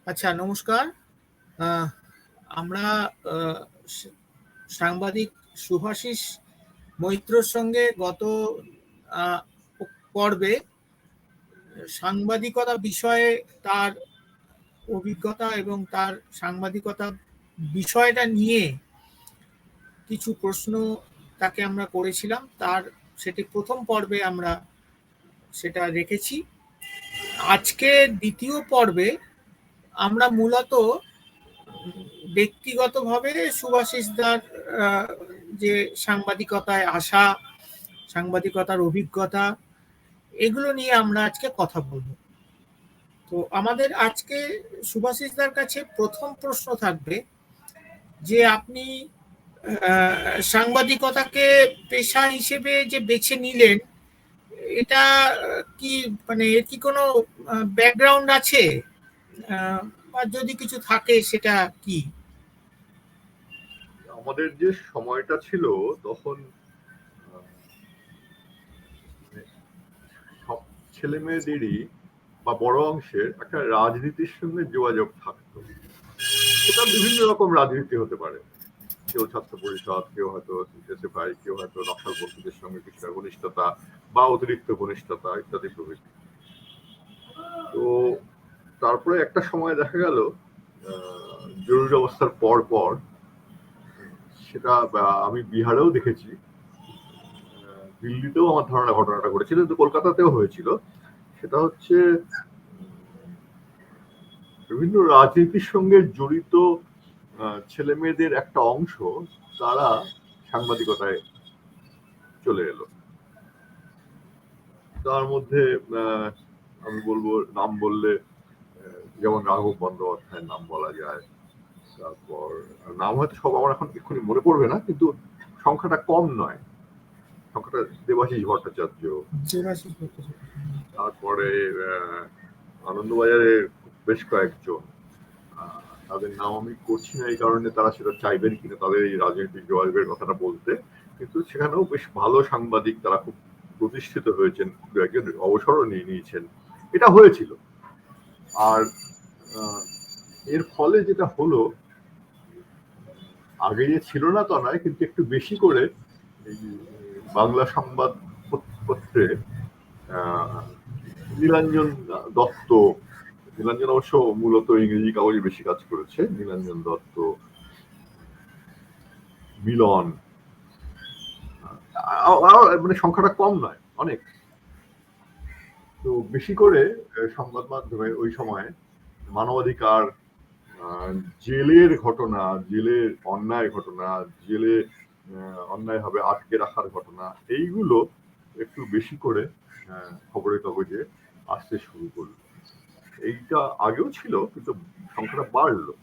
আচ্ছা, নমস্কার। আহ, আমরা আহ, স- সাংবাদিক শুভাশিস মৈত্রর সঙ্গে গত আহ, পর্বে সাংবাদিকতা বিষয়ে তার অভিজ্ঞতা এবং তার সাংবাদিকতা বিষয়টা নিয়ে কিছু প্রশ্ন তাকে আমরা করেছিলাম। সেটি প্রথম পর্বে আমরা সেটা রেখেছি। আজকে দ্বিতীয় পর্বে আমরা মূলত ব্যক্তিগতভাবে সুভাষিস দার যে সাংবাদিকতায় আসা, সাংবাদিকতার অভিজ্ঞতা, এগুলো নিয়ে আমরা আজকে কথা বলবো। তো আমাদের আজকে সুভাষিস দার কাছে প্রথম প্রশ্ন থাকবে যে আপনি সাংবাদিকতাকে পেশা হিসেবে যে বেছে নিলেন, এটা কি, মানে এর কি কোনো ব্যাকগ্রাউন্ড আছে? আহ, বা যদি কিছু থাকে সেটা কি? আমাদের যে সময়টা ছিল তখন মানে সব ছেলে মেয়েদেরই বা বড় অংশের একটা রাজনীতির সঙ্গে যোগাযোগ থাকতো। সেটা বিভিন্ন রকম রাজনীতি হতে পারে। কেউ ছাত্র পরিষদ, কেউ হয়তো এসএফআই, কেউ হয়তো নকশালপন্থীদের সঙ্গে কিছুটা ঘনিষ্ঠতা বা অতিরিক্ত ঘনিষ্ঠতা ইত্যাদি প্রভৃতি। তো তারপরে একটা সময় দেখা গেল জরুরি অবস্থার পর পর সেটা আমি বিহারেও দেখেছি, দিল্লিতেও আমার ধারণা ঘটনাটা ঘটেছিল, কিন্তু কলকাতাতেও হয়েছিল। সেটা হচ্ছে বিভিন্ন রাজনীতির সঙ্গে জড়িত ছেলে মেয়েদের একটা অংশ তারা সাংবাদিকতায় চলে এলো। তার মধ্যে আমি বলবো, নাম বললে যেমন রাঘব বন্দ্যোপাধ্যায়ের নাম বলা যায়। তারপর নাম হয়তো সব আমার এখন এক্ষুনি মনে পড়বে না, কিন্তু সংখ্যাটা কম নয়। সংখ্যাটা দেবাশিস ভট্টাচার্য, তারপরে আনন্দবাজারের বেশ কয়েকজন, তাদের নাম আমি করছি না এই কারণে তারা সেটা চাইবেন কিনা তাদের এই রাজনৈতিক যোগাযোগের কথাটা বলতে, কিন্তু সেখানেও বেশ ভালো সাংবাদিক, তারা খুব প্রতিষ্ঠিত হয়েছেন, দু একজন অবসরও নিয়ে নিয়েছেন। এটা হয়েছিল। আর এর ফলে যেটা হলো, আগে যে ছিল না তা নয়, কিন্তু একটু বেশি করে এই বাংলা সংবাদ পত্রে নীলাঞ্জন দত্ত, নীলাঞ্জন অবশ্য মূলত ইংরেজি কাগজে বেশি কাজ করেছে, নীলাঞ্জন দত্ত, মিলন, মানে সংখ্যাটা কম নয়, অনেক। তো বেশি করে সংবাদ মাধ্যমে ওই সময় মানবাধিকার, জেলের ঘটনা, জেলের অন্যায় ঘটনা, জেলে অন্যায়ভাবে আটকে রাখার ঘটনা, এইগুলো একটু বেশি করে খবরের কাগজে আসতে শুরু করলো। এইটা আগেও ছিল, কিন্তু সংখ্যাটা বাড়লো।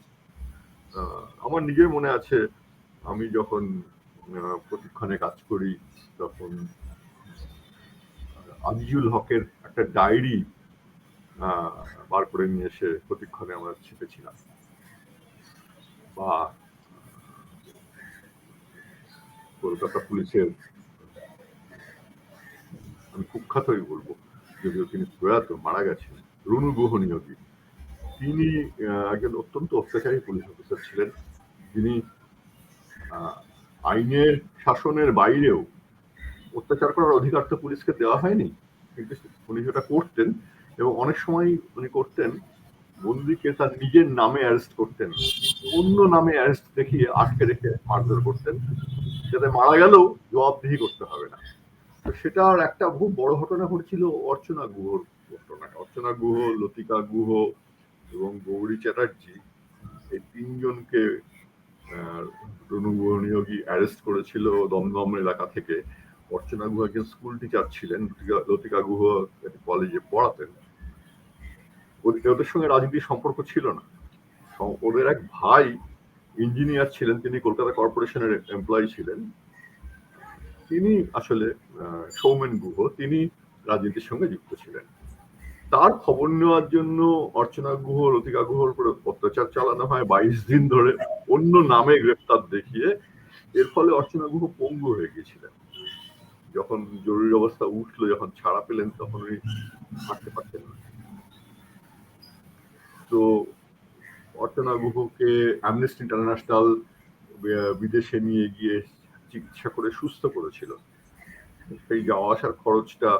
আমার নিজের মনে আছে, আমি যখন প্রতিক্ষণে কাজ করি তখন আজিজুল হকের একটা ডায়েরি বার করে নিয়ে এসে প্রতিক্ষণে আমরা ছেপেছিলাম। বা কলকাতা পুলিশের, আমি কুখ্যাতই বলবো, যদিও তিনি প্রয়াত, মারা গেছেন, রুনু গুহ নিয়োগী। তিনি একজন অত্যন্ত অত্যাচারী পুলিশ অফিসার ছিলেন, যিনি আইনের শাসনের বাইরেও, অত্যাচার করার অধিকার তো পুলিশকে দেওয়া হয়নি, কিন্তু উনি সেটা করতেন। এবং অনেক সময় উনি করতেন, বন্দীকে তার নিজের নামে অ্যারেস্ট করতেন, অন্য নামে অ্যারেস্ট দেখিয়ে আটকে রেখে মারধর করতেন, যাতে মারা গেলেও জবাবদিহি করতে হবে না। তো সেটার একটা খুব বড় ঘটনা ঘটেছিল অর্চনা গুহর ঘটনা। অর্চনা গুহ, লতিকা গুহ এবং গৌরী চ্যাটার্জি, এই তিনজনকে রুনু গুহ নিয়োগী অ্যারেস্ট করেছিল দমদম এলাকা থেকে। অর্চনা গুহ একজন স্কুল টিচার ছিলেন, লতিকা গুহ কলেজে পড়াতেন। ওদের সঙ্গে রাজনীতির সম্পর্ক ছিল না। ওদের এক ভাই ইঞ্জিনিয়ার ছিলেন, তিনি কলকাতা কর্পোরেশনের এমপ্লয়ি ছিলেন। তিনি আসলে সৌমেন গুহ, তিনি রাজনীতির সঙ্গে যুক্ত ছিলেন। তার খবর নেওয়ার জন্য অর্চনা গুহ, লতিকা গুহর উপরে অত্যাচার চালানো হয় 22 দিন ধরে, অন্য নামে গ্রেফতার দেখিয়ে। এর ফলে অর্চনা গুহ পঙ্গু হয়ে গিয়েছিলেন। যখন জরুরি অবস্থা উঠলো, যখন ছাড়া পেলেন, তখন উনি হাঁটতে পারতেন না। তো অর্চনা গুহকে অ্যামনেস্টি ইন্টারন্যাশনাল বিদেশে নিয়ে গিয়ে চিকিৎসা করে সুস্থ করেছিল। সেই যাওয়া আসার খরচটা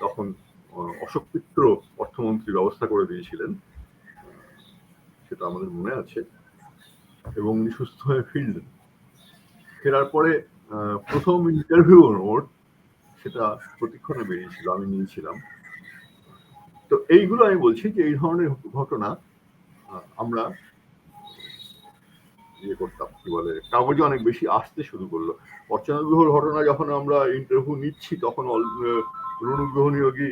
তখন অশোক মিত্র অর্থমন্ত্রী ব্যবস্থা করে দিয়েছিলেন, সেটা আমাদের মনে আছে। এবং উনি সুস্থ হয়ে ফিরলেন। ফেরার পরে প্রথম ইন্টারভিউ ওর সেটা প্রতিক্ষণে বেরিয়েছিল, আমি নিয়েছিলাম। তো এইগুলো আমি বলছি যে এই ধরনের ঘটনা আমরা ইয়ে করতাম, কি বলে, কাগজে অনেক বেশি আসতে শুরু করলো। অর্চনা গুহর ঘটনা যখন আমরা ইন্টারভিউ নিচ্ছি তখন রণু গুহ নিয়োগী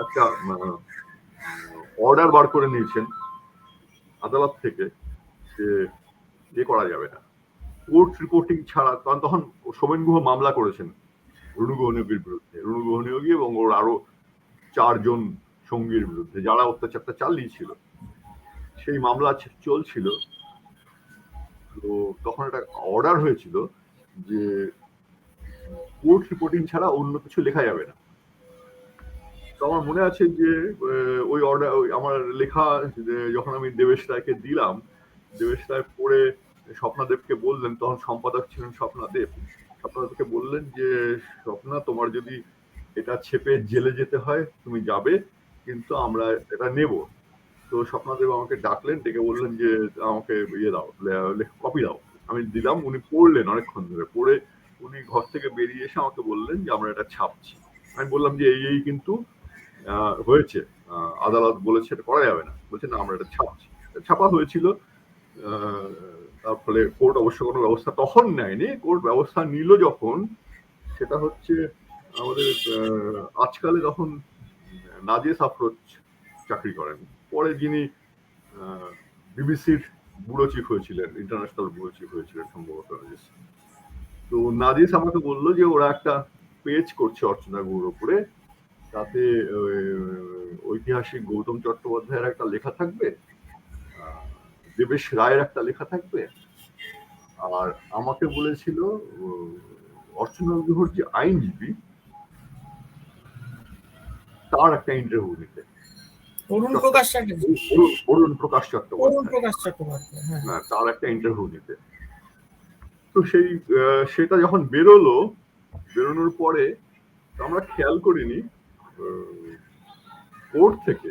একটা অর্ডার বার করে নিয়েছেন আদালত থেকে যে ইয়ে করা যাবে না, কোর্ট রিপোর্টিং ছাড়া। কারণ তখন সোমেন গুহ মামলা করেছেন রণু গুহ নিয়োগীর বিরুদ্ধে, রণু গুহ নিয়োগী এবং ওর আরো 4 জন সঙ্গীর বিরুদ্ধে যারা অত্যাচারটা চালিয়েছিল। সেই মামলা চলছিল। তো তখন একটা অর্ডার হয়েছিল যে কোর্ট রিপোর্টিং ছাড়া অন্য কিছু লেখা যাবে না। তো আমার মনে আছে যে ওই অর্ডার, আমার লেখা যখন আমি দেবেশ রায়কে দিলাম, দেবেশ রায় পড়ে স্বপ্নাদেবকে বললেন, তখন সম্পাদক ছিলেন স্বপ্নাদেব, স্বপ্নাদেবকে বললেন যে স্বপ্না, তোমার যদি এটা ছেপে জেলে যেতে হয় তুমি যাবে, কিন্তু আমরা এটা নেব। তো স্বপ্নাদেব আমাকে ডাকলেন, ডেকে বললেন যে আমাকে ইয়ে দাও, কপি দাও। আমি দিলাম, উনি পড়লেন অনেকক্ষণ ধরে, পড়ে উনি ঘর থেকে বেরিয়ে এসে আমাকে বললেন যে আমরা এটা ছাপছি। আমি বললাম যে এই কিন্তু হয়েছে, আদালত বলেছে এটা করা যাবে না, বলছে না আমরা এটা ছাপছি। ছাপা হয়েছিল। তার ফলে কোর্ট অবশ্য কোনো ব্যবস্থা তখন নেয়নি। কোর্ট ব্যবস্থা নিল যখন, সেটা হচ্ছে আমাদের আজকালে তখন নাজেস আফরোজ চাকরি করেন, পরে যিনি বিবিসির ব্যুরো চিফ হয়েছিলেন, ইন্টারন্যাশনাল ব্যুরো চিফ হয়েছিলেন সম্ভবত নাজিস। তো নাজিস আমাকে বললো যে ওরা একটা পেজ করছে অর্চনা গুহর উপরে, তাতে ঐতিহাসিক গৌতম চট্টোপাধ্যায়ের একটা লেখা থাকবে, দেবেশ রায়ের একটা লেখা থাকবে, আর আমাকে বলেছিল অর্চনা গুহর যে আইনজীবী তার একটা ইন্টারভিউ নিতে। অরুণ প্রকাশ চট্টোপাধ্যায়, হ্যাঁ, তার একটা ইন্টারভিউ নিতে। তো সেটা যখন বেরোনোর পরে আমরা খেয়াল করিনি, কোর্ট থেকে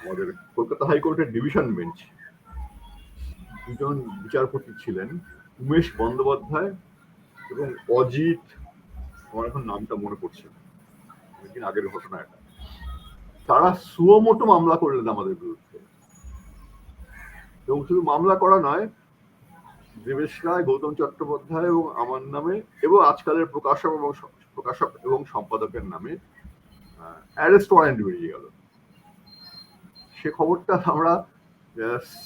আমাদের কলকাতা হাইকোর্টের ডিভিশন বেঞ্চ 2 জন বিচারপতি ছিলেন, উমেশ বন্দ্যোপাধ্যায় এবং অজিত, আমার এখন নামটা মনে পড়ছে না, অনেকদিন আগের ঘটনা এটা। তারা সুমোটো মামলা করলেন আমাদের বিরুদ্ধে। এবং শুধু মামলা করা নয়, দেবেশ রায়, গৌতম চট্টোপাধ্যায় এবং আমার নামে এবং আজকালের প্রকাশক এবং সম্পাদকের নামে অ্যারেস্ট ওয়ারেন্ট বেরিয়ে গেল। সে খবরটা আমরা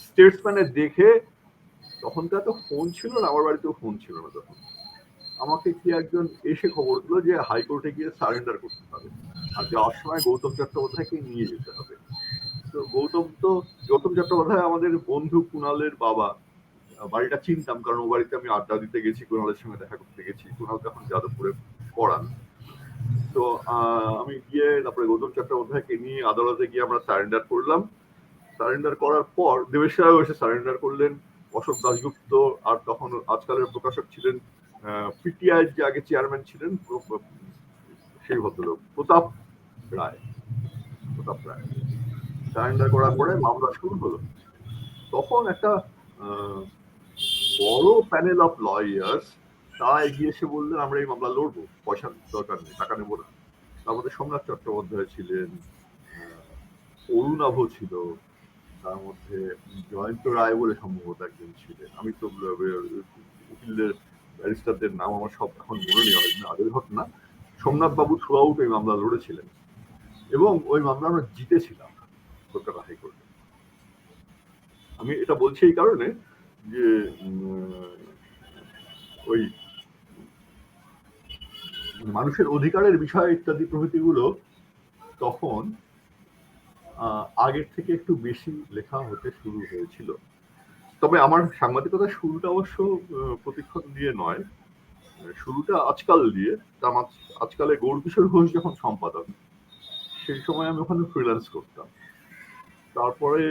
স্টেটসম্যানে দেখে, তখন তো এত ফোন ছিল না, আমার বাড়িতেও ফোন ছিল না তখন, আমাকে কি একজন এসে খবর দিল যে হাইকোর্টে গিয়ে সারেন্ডার করতে হবে, আর যাওয়ার সময় গৌতম চট্টোপাধ্যায়কে নিয়ে যেতে হবে। তো গৌতম চট্টোপাধ্যায় আমাদের বন্ধু কুণালের বাবা, বাড়িটা চিনতাম কারণ ও বাড়িতে আমি আড্ডা দিতে গেছি, কুণালের সঙ্গে দেখা করতে গেছি, কুণাল তখন যাদবপুরে পড়ান। তো আমি গিয়ে তারপরে গৌতম চট্টোপাধ্যায়কে নিয়ে আদালতে গিয়ে আমরা সারেন্ডার করলাম। সারেন্ডার করার পর দেবেশ রায়ও এসে সারেন্ডার করলেন, অশোক দাশগুপ্ত, আর তখন আজকালের প্রকাশক ছিলেন পিটিআই যে আগে চেয়ারম্যান ছিলেন সেই ভদ্রলোক প্রতাপ রায়। সারেন্ডার করার পরে মামলা শুরু হলো। তখন একটা বড় প্যানেল অফ লয়ার্স তারা এগিয়ে এসে বললেন আমরা এই মামলা লড়বো, পয়সার দরকার নেই, টাকা নেবো না। তার মধ্যে সোমনাথ চট্টোপাধ্যায় ছিলেন, অরুণাভ ছিল, তার মধ্যে জয়ন্ত রায় বলে সম্ভবত একজন ছিলেন। আমি তো উকিলদের ব্যারিস্টারদের নাম আমার সব এখন মনে নেই, অনেকদিন আগের ঘটনা। সোমনাথ বাবু থ্রু আউট ওই মামলা লড়েছিলেন এবং ওই মামলা আমরা জিতেছিলাম কলকাতা হাইকোর্টে। আমি এটা বলছি এই কারণে যে ওই মানুষের অধিকারের বিষয় ইত্যাদি প্রভৃতিগুলো তখন আগের থেকে একটু বেশি লেখা হতে শুরু হয়েছিল। তবে আমার সাংবাদিকতার শুরুটা অবশ্য প্রতিক্ষণ দিয়ে নয়, শুরুটা আজকাল দিয়ে। আজকালে গৌরকিশোর ঘোষ যখন সম্পাদক, সেই সময় আমি ওখানে ফ্রিল্যান্স করতাম। তারপরে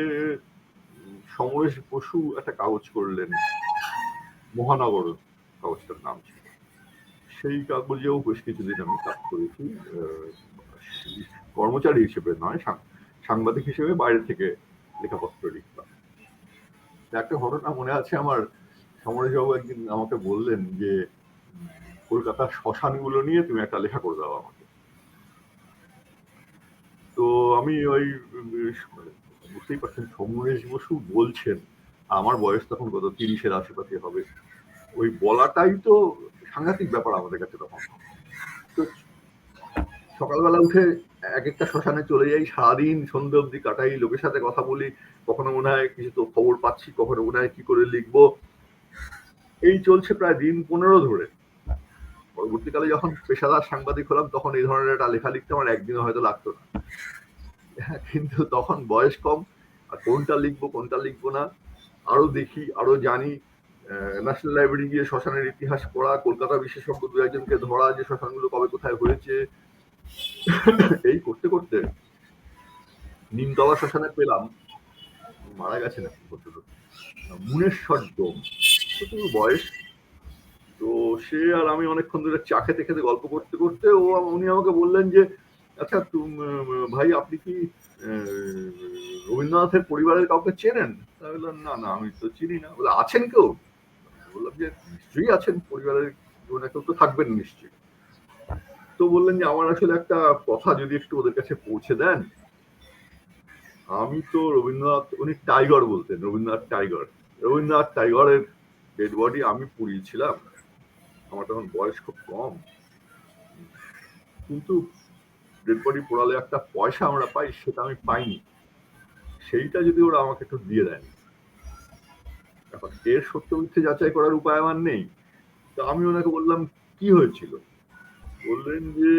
সমরেশ বসু একটা কাগজ করলেন, মহানগর কাগজটার নাম ছিল। সেই কাগজেও বেশ কিছুদিন আমি কাজ করেছি, কর্মচারী হিসেবে নয়, সাংবাদিক হিসেবে বাইরে থেকে লেখাপত্র লিখতাম। একটা ঘটনা মনে আছে আমার, সমরেশবাবু একদিন আমাকে বললেন যে কলকাতার শ্মশানগুলো নিয়ে তুমি একটা লেখা করে দাও আমাকে। তো আমি ওই বুঝতেই পারছেন সমরেশ বসু বলছেন, আমার বয়স তখন কত 30-এর আশেপাশে হবে, ওই বলাটাই তো সাংঘাতিক ব্যাপার আমাদের কাছে তখন। তো সকালবেলা উঠে এক একটা শ্মশানে চলে যাই, সারাদিন সন্ধ্যে অব্দি কাটাই, লোকের সাথে কথা বলি, কখনো মনে হয় কিছু তো খবর পাচ্ছি, কখনো মনে হয় কি করে লিখবো। এই চলছে প্রায় দিন 15 ধরে। পরবর্তীকালে যখন পেশাদার সাংবাদিক হলাম তখন এই ধরনের একটা লেখা লিখতে আমার একদিনও হয়তো লাগতো না, কিন্তু তখন বয়স কম, আর কোনটা লিখবো কোনটা লিখবো না আরো দেখি আরো জানি। ন্যাশনাল লাইব্রেরি গিয়ে শ্মশানের ইতিহাস পড়া, কলকাতা বিশেষজ্ঞ দু একজনকে ধরা যে শ্মশানগুলো কবে কোথায় হয়েছে, এই করতে করতে নিমতলা শ্মশানে পেলাম, মারা গেছে নাকি মুনেশ্বর ডোম, প্রচুর বয়স। তো সে আর আমি অনেকক্ষণ ধরে চা খেতে খেতে গল্প করতে করতে উনি আমাকে বললেন যে আচ্ছা ভাই আপনি কি রবীন্দ্রনাথের পরিবারের কাউকে চেনেন? তা বললাম না না আমি তো চিনি না। বলে আছেন কেউ? বললাম যে নিশ্চয়ই আছেন, পরিবারের কেউ তো থাকবেন নিশ্চয়ই। তো বললেন যে আমার আসলে একটা কথা যদি একটু ওদের কাছে পৌঁছে দেন, আমি তো রবীন্দ্রনাথ, উনি টাইগার বলতেন, রবীন্দ্রনাথ টাইগারের ডেড বডি আমি পুড়িয়েছিলাম, আমার তখন বয়স খুব কম, কিন্তু ডেড বডি পোড়ালে একটা পয়সা আমরা পাই, সেটা আমি পাইনি, সেইটা যদি ওরা আমাকে একটু দিয়ে দেন। এখন এর সত্য মিথ্যে যাচাই করার উপায় আমার নেই। তো আমি ওনাকে বললাম কি হয়েছিল? বললেন যে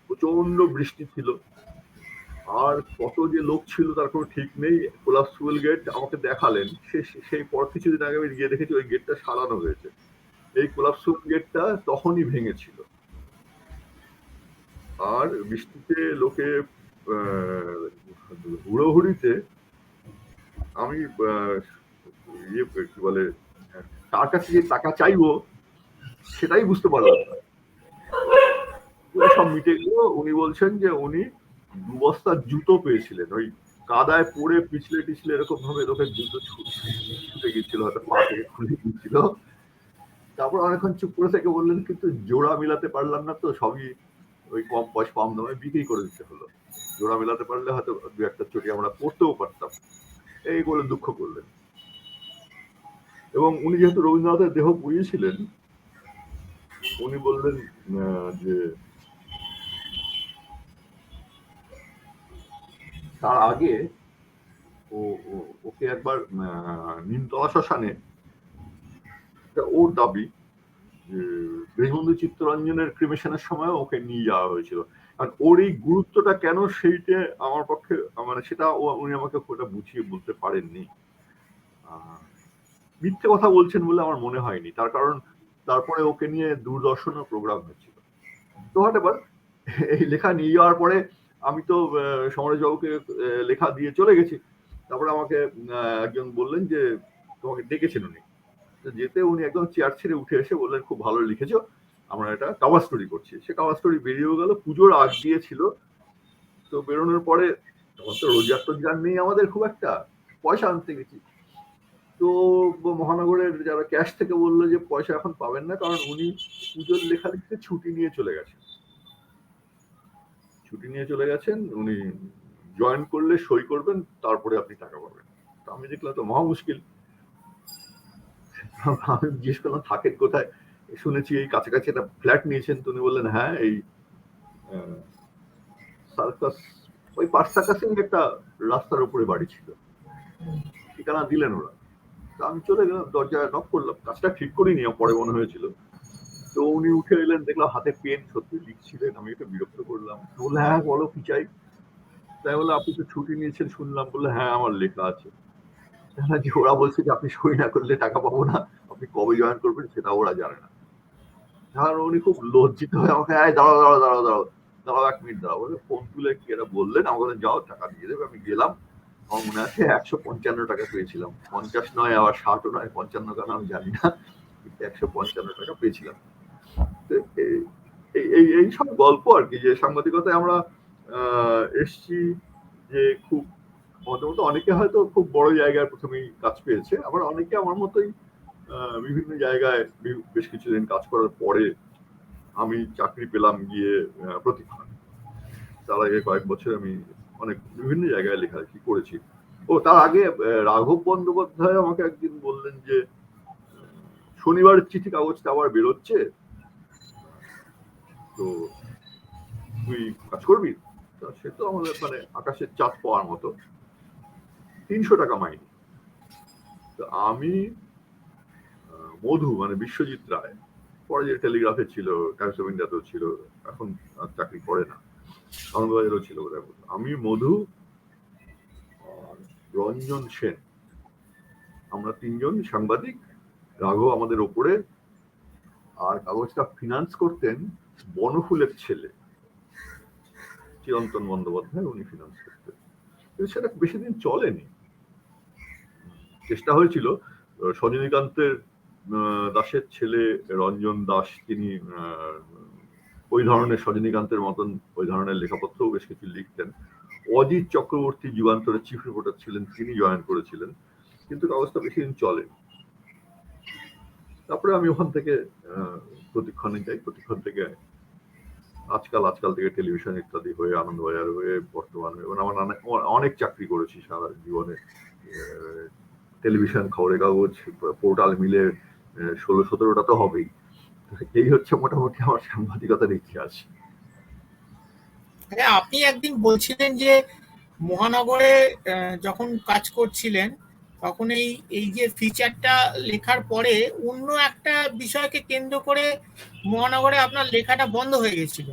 প্রচন্ড বৃষ্টি ছিল, আর কত যে লোক ছিল তার কোনো ঠিক নেই, কোলাপসিবল গেট আমাকে দেখালেন, সেই পর কিছুদিন আগে আমি গিয়ে দেখেছি ওই গেটটা সারানো হয়েছে। এই কোলাপসিবল গেটটা তখনই ভেঙেছিল, আর বৃষ্টিতে লোকে হুড়োহুড়িতে আমি কি বলে তার কাছে যে টাকা চাইবো সেটাই বুঝতে পারলাম না। সব মিটে গেল। উনি বলছেন যে উনি 2 বস্তা জুতো পেয়েছিলেন, ওই কাদায় পড়ে পিছলে টিছলে এরকম ভাবে লোকের জুতো ছুটে গিয়েছিল, হয়তো পা থেকে খুলে গিয়েছিল। তারপর অনেকক্ষণ চুপ করে থেকে বললেন কিন্তু জোড়া মিলাতে পারলাম না, তো সবই ওই কম পয়সা কম দামে বিক্রি করে দিতে হলো, জোড়া মেলাতে পারলে হয়তো দু একটা চটি আমরা পড়তেও পারতাম, এই বলে দুঃখ করলেন। এবং উনি যেহেতু রবীন্দ্রনাথের দেহ পুড়িয়েছিলেন, উনি বললেন যে তার আগে ওকে একবার নিমতলা শ্মশানে, ওর দাবি যে দেশবন্ধু চিত্তরঞ্জনের ক্রিমেশনের সময় ওকে নিয়ে যাওয়া হয়েছিল। আর ওর এই গুরুত্বটা কেন সেইটা আমার পক্ষে মানে সেটা উনি আমাকে ওটা বুঝিয়ে বলতে পারেননি। মিথ্যে কথা বলছেন বলে আমার মনে হয়নি, তার কারণ তারপরে ওকে নিয়ে দূরদর্শনের প্রোগ্রাম হয়েছিল। তো হঠাৎ এই লেখা নিয়ে যাওয়ার পরে আমি তো সমরেশ বাবুকে লেখা দিয়ে চলে গেছি, তারপরে আমাকে একজন বললেন যে তোমাকে ডেকেছেন উনি, যেতে উনি একদম চেয়ার ছেড়ে উঠে এসে বললেন খুব ভালো লিখেছো, আমরা এটা কভার স্টোরি করছি। সে কভার স্টোরি বেরিয়েও গেল, পুজোর আগ দিয়েছিল। তো বেরোনোর পরে তখন তো রোজগার নেই আমাদের খুব একটা, পয়সা আনতে গেছি, তো মহানগরের যারা ক্যাশ থেকে বললো যে পয়সা এখন পাবেন না, কারণ উনি পুজোর লেখা লিখতে ছুটি নিয়ে চলে গেছেন, উনি জয়েন করলে সই করবেন, তারপরে আপনি টাকা পাবেন। তো আমি দেখলাম তো মহা মুশকিল। আমি জিজ্ঞেস করলাম থাকেন কোথায়, শুনেছি এই কাছাকাছি একটা ফ্ল্যাট নিয়েছেন। তো উনি বললেন হ্যাঁ, এই সার্কাস, ওই পার্ক সার্কাসিং একটা রাস্তার উপরে বাড়ি ছিল, ঠিকানা দিলেন ওরা। তো আমি চলে গেলাম, দরজায় নক করলাম, কাজটা ঠিক করিনি, পরে মনে হয়েছিল। তো উনি উঠে এলেন, দেখলাম হাতে পেন, সত্যি লিখছিলেন। আমি একটু বিরক্ত করলাম, বললে হ্যাঁ বলো কি চাই। তাই বলে আপনি তো ছুটি নিয়েছেন শুনলাম, বললে হ্যাঁ আমার লেখা আছে। যে ওরা বলছে যে আপনি সই না করলে টাকা পাবো না, আপনি কবে জয়েন করবেন সেটা ওরা জানে না। কারণ উনি খুব লজ্জিত হয়ে আমাকে দাঁড়াও দাঁড়াও দাঁড়াও দাঁড়াও দাঁড়াও 1 মিনিট দাঁড়াও বলে ফোন তুলে কি এটা বললেন, আমাকে যাও টাকা দিয়ে দেবে। আমি গেলাম, আমার মনে আছে 155 টাকা পেয়েছিলাম, 50 নয়, আবার 60ও নয়, 55 কেন আমি জানি না, 155 টাকা পেয়েছিলাম। এই সব গল্প আর কি, যে সাংবাদিকতায় আমরা এসছি, যে খুব আমাদের মতো অনেকে হয়তো খুব বড় জায়গায় প্রথমেই কাজ পেয়েছে, আবার অনেকে আমার মতোই বিভিন্ন জায়গায় বেশ কিছুদিন কাজ করার পরে আমি চাকরি পেলাম গিয়ে প্রতিক্ষণ। তার আগে কয়েক বছর আমি অনেক বিভিন্ন জায়গায় লেখালেখি করেছি। ও তার আগে রাঘব বন্দ্যোপাধ্যায় আমাকে একদিন বললেন যে শনিবারের চিঠি কাগজটা আবার বেরোচ্ছে, তো তুই কাজ করবি। সে তো আমাদের মানে আকাশের চাঁদ পাওয়ার মতো, 300 টাকা মাইনে। তো আমি মধু মানে বিশ্বজিৎ রায়, পরে যে টেলিগ্রাফে ছিল, টাইমস অফ ইন্ডিয়াতেও ছিল, এখন চাকরি করে না, আনন্দবাজারও ছিল বোধ হয়। আমি, মধু, রঞ্জন সেন, আমরা 3 জন সাংবাদিক, রাঘব আমাদের ওপরে, আর কাগজটা ফিনান্স করতেন বনফুলের ছেলে চিরন্তন বন্দ্যোপাধ্যায়, উনি ফিনান্স করতেন। কিন্তু সেটা বেশি দিন চলেনি। চেষ্টা হয়েছিল, সজনীকান্তের দাসের ছেলে রঞ্জন দাস, তিনি ওই ধরনের সজনীকান্তের মতন ওই ধরনের লেখাপত্রও বেশ কিছু লিখতেন। অজিত চক্রবর্তী যুগান্তরের চিফ রিপোর্টার ছিলেন, তিনি জয়েন করেছিলেন, কিন্তু কাগজটা বেশি দিন চলেনি। তারপরে আমি ওখান থেকে প্রতিক্ষণে যাই, প্রতিক্ষণ থেকে আজকাল থেকে টেলিভিশন ইত্যাদি হয়ে, আনন্দবাজার হয়ে, বর্তমানে এবং আমার অনেক চাকরি করেছি সারা জীবনে। টেলিভিশন, খবরের কাগজ, পোর্টাল মিলে 16-17টা তো হবেই। এই হচ্ছে মোটামুটি আমার সাংবাদিকতার ইতিহাস। আপনি একদিন বলছিলেন যে মহানগরে যখন কাজ করছিলেন তখন এই যে ফিচারটা লেখার পরে অন্য একটা বিষয়কে কেন্দ্র করে মহানগরে আপনার লেখাটা বন্ধ হয়ে গেছিল।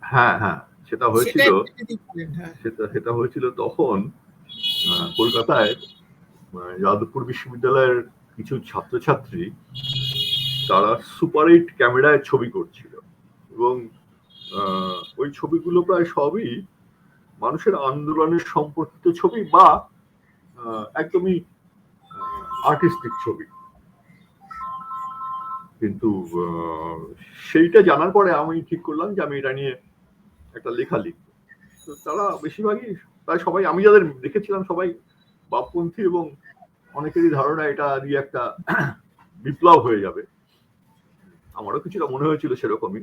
হ্যাঁ, সেটা হয়েছিল। সেটা হয়েছিল তখন কলকাতায় যাদবপুর বিশ্ববিদ্যালয়ের কিছু ছাত্রছাত্রী, তারা সুপার 8 ক্যামেরায় ছবি করছিল, এবং ওই ছবিগুলো প্রায় সবই মানুষের আন্দোলনের সম্পর্কিত ছবি বা একদমই আর্টিস্টিক ছবি। কিন্তু সেইটা জানার পরে আমি ঠিক করলাম যে আমি এটা নিয়ে একটা লেখা লিখবো। তো তারা বেশিরভাগই, প্রায় সবাই, আমি যাদের দেখেছিলাম সবাই বামপন্থী, এবং অনেকেরই ধারণা এটা দিয়ে একটা বিপ্লব হয়ে যাবে। আমারও কিছুটা মনে হয়েছিল সেরকমই।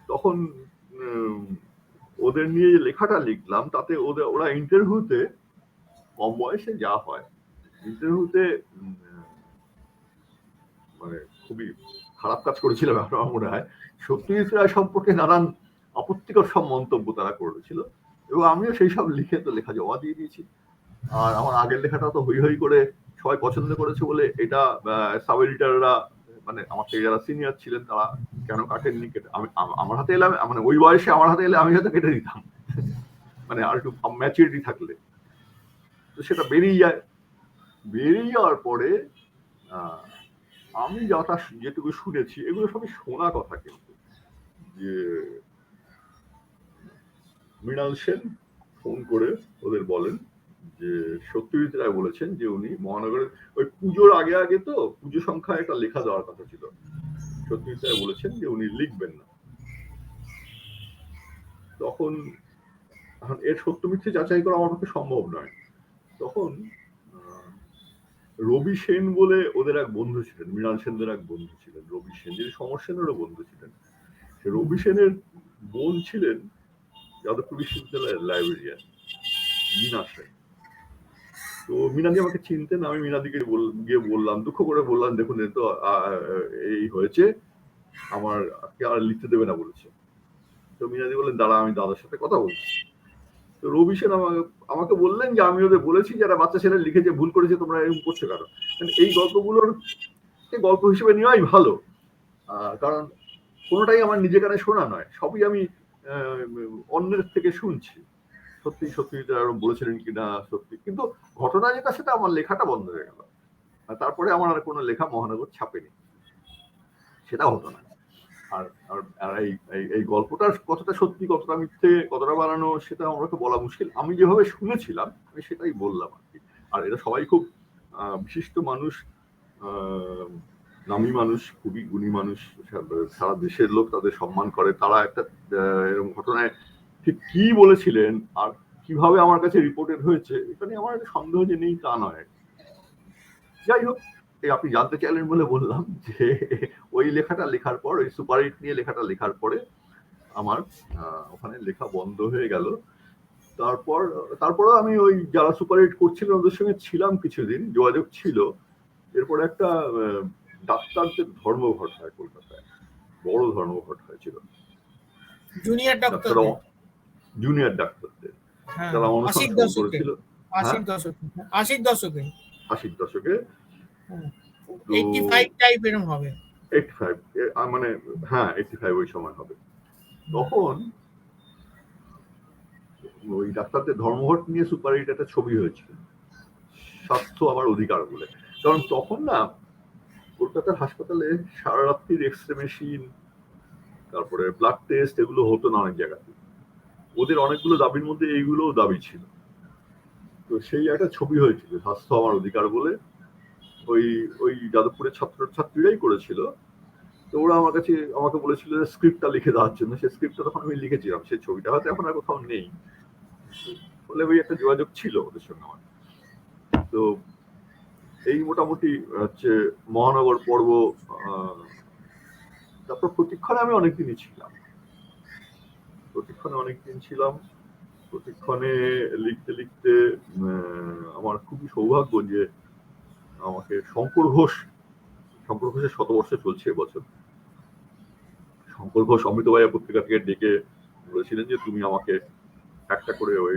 তখন ওদের নিয়ে যে লেখাটা লিখলাম, তাতে ওরা ইন্টারভিউতে, কম বয়সে যা হয়, ইন্টারভিউতে মানে খুবই খারাপ কাজ করেছিলাম আমার মনে হয়। সত্যজিৎ রায় সম্পর্কে নানান আপত্তিকর সব মন্তব্য তারা করেছিল, এবং আমিও সেই সব লিখে তো লেখা জমা দিয়ে দিয়েছি। আর আমার আগের লেখাটা তো হই হই করে সবাই পছন্দ করেছে বলে এটা সাব এডিটররা, মানে আমার থেকে যারা সিনিয়র ছিলেন, তারা কেন কাটেননি, আমি আমার হাতে এলাম, মানে ওই বয়সে আমার হাতে এলে আমি হয়তো কেটে দিতাম, মানে আর একটু ম্যাচুরিটি থাকলে। তো সেটা বেরিয়ে যায়। বেরিয়ে যাওয়ার পরে আমি যেটুকু শুনেছি, এগুলো সবই শোনা কথা, কিন্তু যে মৃণাল সেন ফোন করে ওদের বলেন যে সত্যজিৎ রায় বলেছেন যে উনি মহানগরের ওই পুজোর আগে তো পুজো সংখ্যায় একটা লেখা দেওয়ার কথা ছিল, সত্যজিৎ রায় বলেছেন যে উনি লিখবেন না। তখন এর সত্য মিথ্যে যাচাই করা আমার পক্ষে সম্ভব নয়। তখন রবি সেন বলে ওদের এক বন্ধু ছিলেন, মৃণাল সেনদের এক বন্ধু ছিলেন, রবি সেন, যিনি সমর সেনেরও বন্ধু ছিলেন। সে রবি সেনের বোন ছিলেন যাদবপুর বিশ্ববিদ্যালয়ের লাইব্রেরিয়ান মীনা সেন। তো মীনাদি আমাকে চিনতেন, আমি মীনাদিকে গিয়ে বললাম, দুঃখ করে বললাম, দেখুন এ তো এই হয়েছে, আমার আর লিখতে দেবে না বলেছে। তো মীনাদি বললেন, দাঁড়া, আমি দাদার সাথে কথা বলছি। তো রবি সেন আমাকে বললেন যে আমি ওদের বলেছি, যারা বাচ্চা ছেলে লিখেছে, ভুল করেছে, তোমরা এরকম করছো কেন? এই গল্পগুলোর গল্প হিসেবে নেওয়াই ভালো, কারণ কোনোটাই আমার নিজে কানে শোনা নয়, সবই আমি অন্যের থেকে শুনছি। সত্যি বলেছিলেন কিনা সত্যি, কিন্তু ঘটনা যেটা, সেটা আমার লেখাটা বন্ধ হয়ে গেল। তারপরে আমার আর কোনো লেখা মহানগর ছাপেনি, সেটা ঘটনা। আর আর আর এই গল্পটার কতটা সত্যি, কতটা মিথ্যে, কতটা বানানো, সেটা আমাকে বলা মুশকিল। আমি যেভাবে শুনেছিলাম আমি সেটাই বললাম আর কি। আর এরা সবাই খুব বিশিষ্ট মানুষ, নামী মানুষ, খুবই গুণী মানুষ, সারা দেশের লোক তাদের সম্মান করে। তারা একটা এরকম ঘটনায় ঠিক কি বলেছিলেন আর কিভাবে আমার কাছে রিপোর্টেড হয়েছে এটা নিয়ে আমার সন্দেহ যে নেই তা নয়। যাই হোক, আপনি জানতে চাইলেন বলে বললাম যে ওই লেখাটা লেখার পর, ওই সুপারহিট নিয়ে লেখাটা লেখার পরে আমার ওখানে লেখা বন্ধ হয়ে গেল। তারপরে আমি ওই যারা সুপারহিট করছিলেন ওদের সঙ্গে ছিলাম কিছুদিন, যোগাযোগ ছিল। এরপরে একটা ডাক্তারদের ধর্মঘট হয় কলকাতায়, বড় ধর্মঘট হয়েছিল জুনিয়র ডাক্তারদের, যারা অনশন করেছিল 80 দশকে 85 টাইপ এরকম হবে, 85 মানে হ্যাঁ 85 ওই সময় হবে। তখন ওই ডাক্তারদের ধর্মঘট নিয়ে সুপারহিট একটা ছবি হয়েছিল, স্বাস্থ্য আমার অধিকার বলে। কারণ তখন না কলকাতার হাসপাতালে সারা রাত্রির এক্সরে মেশিন, তারপরে ব্লাড টেস্ট, এগুলো হতো না অনেক জায়গাতে। ওদের অনেকগুলো দাবির মধ্যে এইগুলোও দাবি ছিল। তো সেই একটা ছবি হয়েছিল স্বাস্থ্য আমার অধিকার বলে, ওই যাদবপুরের ছাত্রছাত্রীরাই করেছিল। তো ওরা আমাকে বলেছিল স্ক্রিপ্টটা লিখে দেওয়ার জন্য। সেই স্ক্রিপ্টটা তখন আমি লিখেছিলাম, সেই ছবিটা হয়তো এখন আর কোথাও নেই, বলে ওই একটা যোগাযোগ ছিল ওদের সঙ্গে আমার। তো এই মোটামুটি হচ্ছে মহানগর পর্ব। তারপর প্রতিক্ষণে আমি অনেকদিনই ছিলাম, প্রতিক্ষণে লিখতে লিখতে আমার খুবই সৌভাগ্য যে আমাকে শঙ্কর ঘোষের 100 বর্ষে চলছে এবছর। শঙ্কর ঘোষ অমৃতবাইয়া পত্রিকা থেকে ডেকে বলেছিলেন যে তুমি আমাকে একটা করে ওই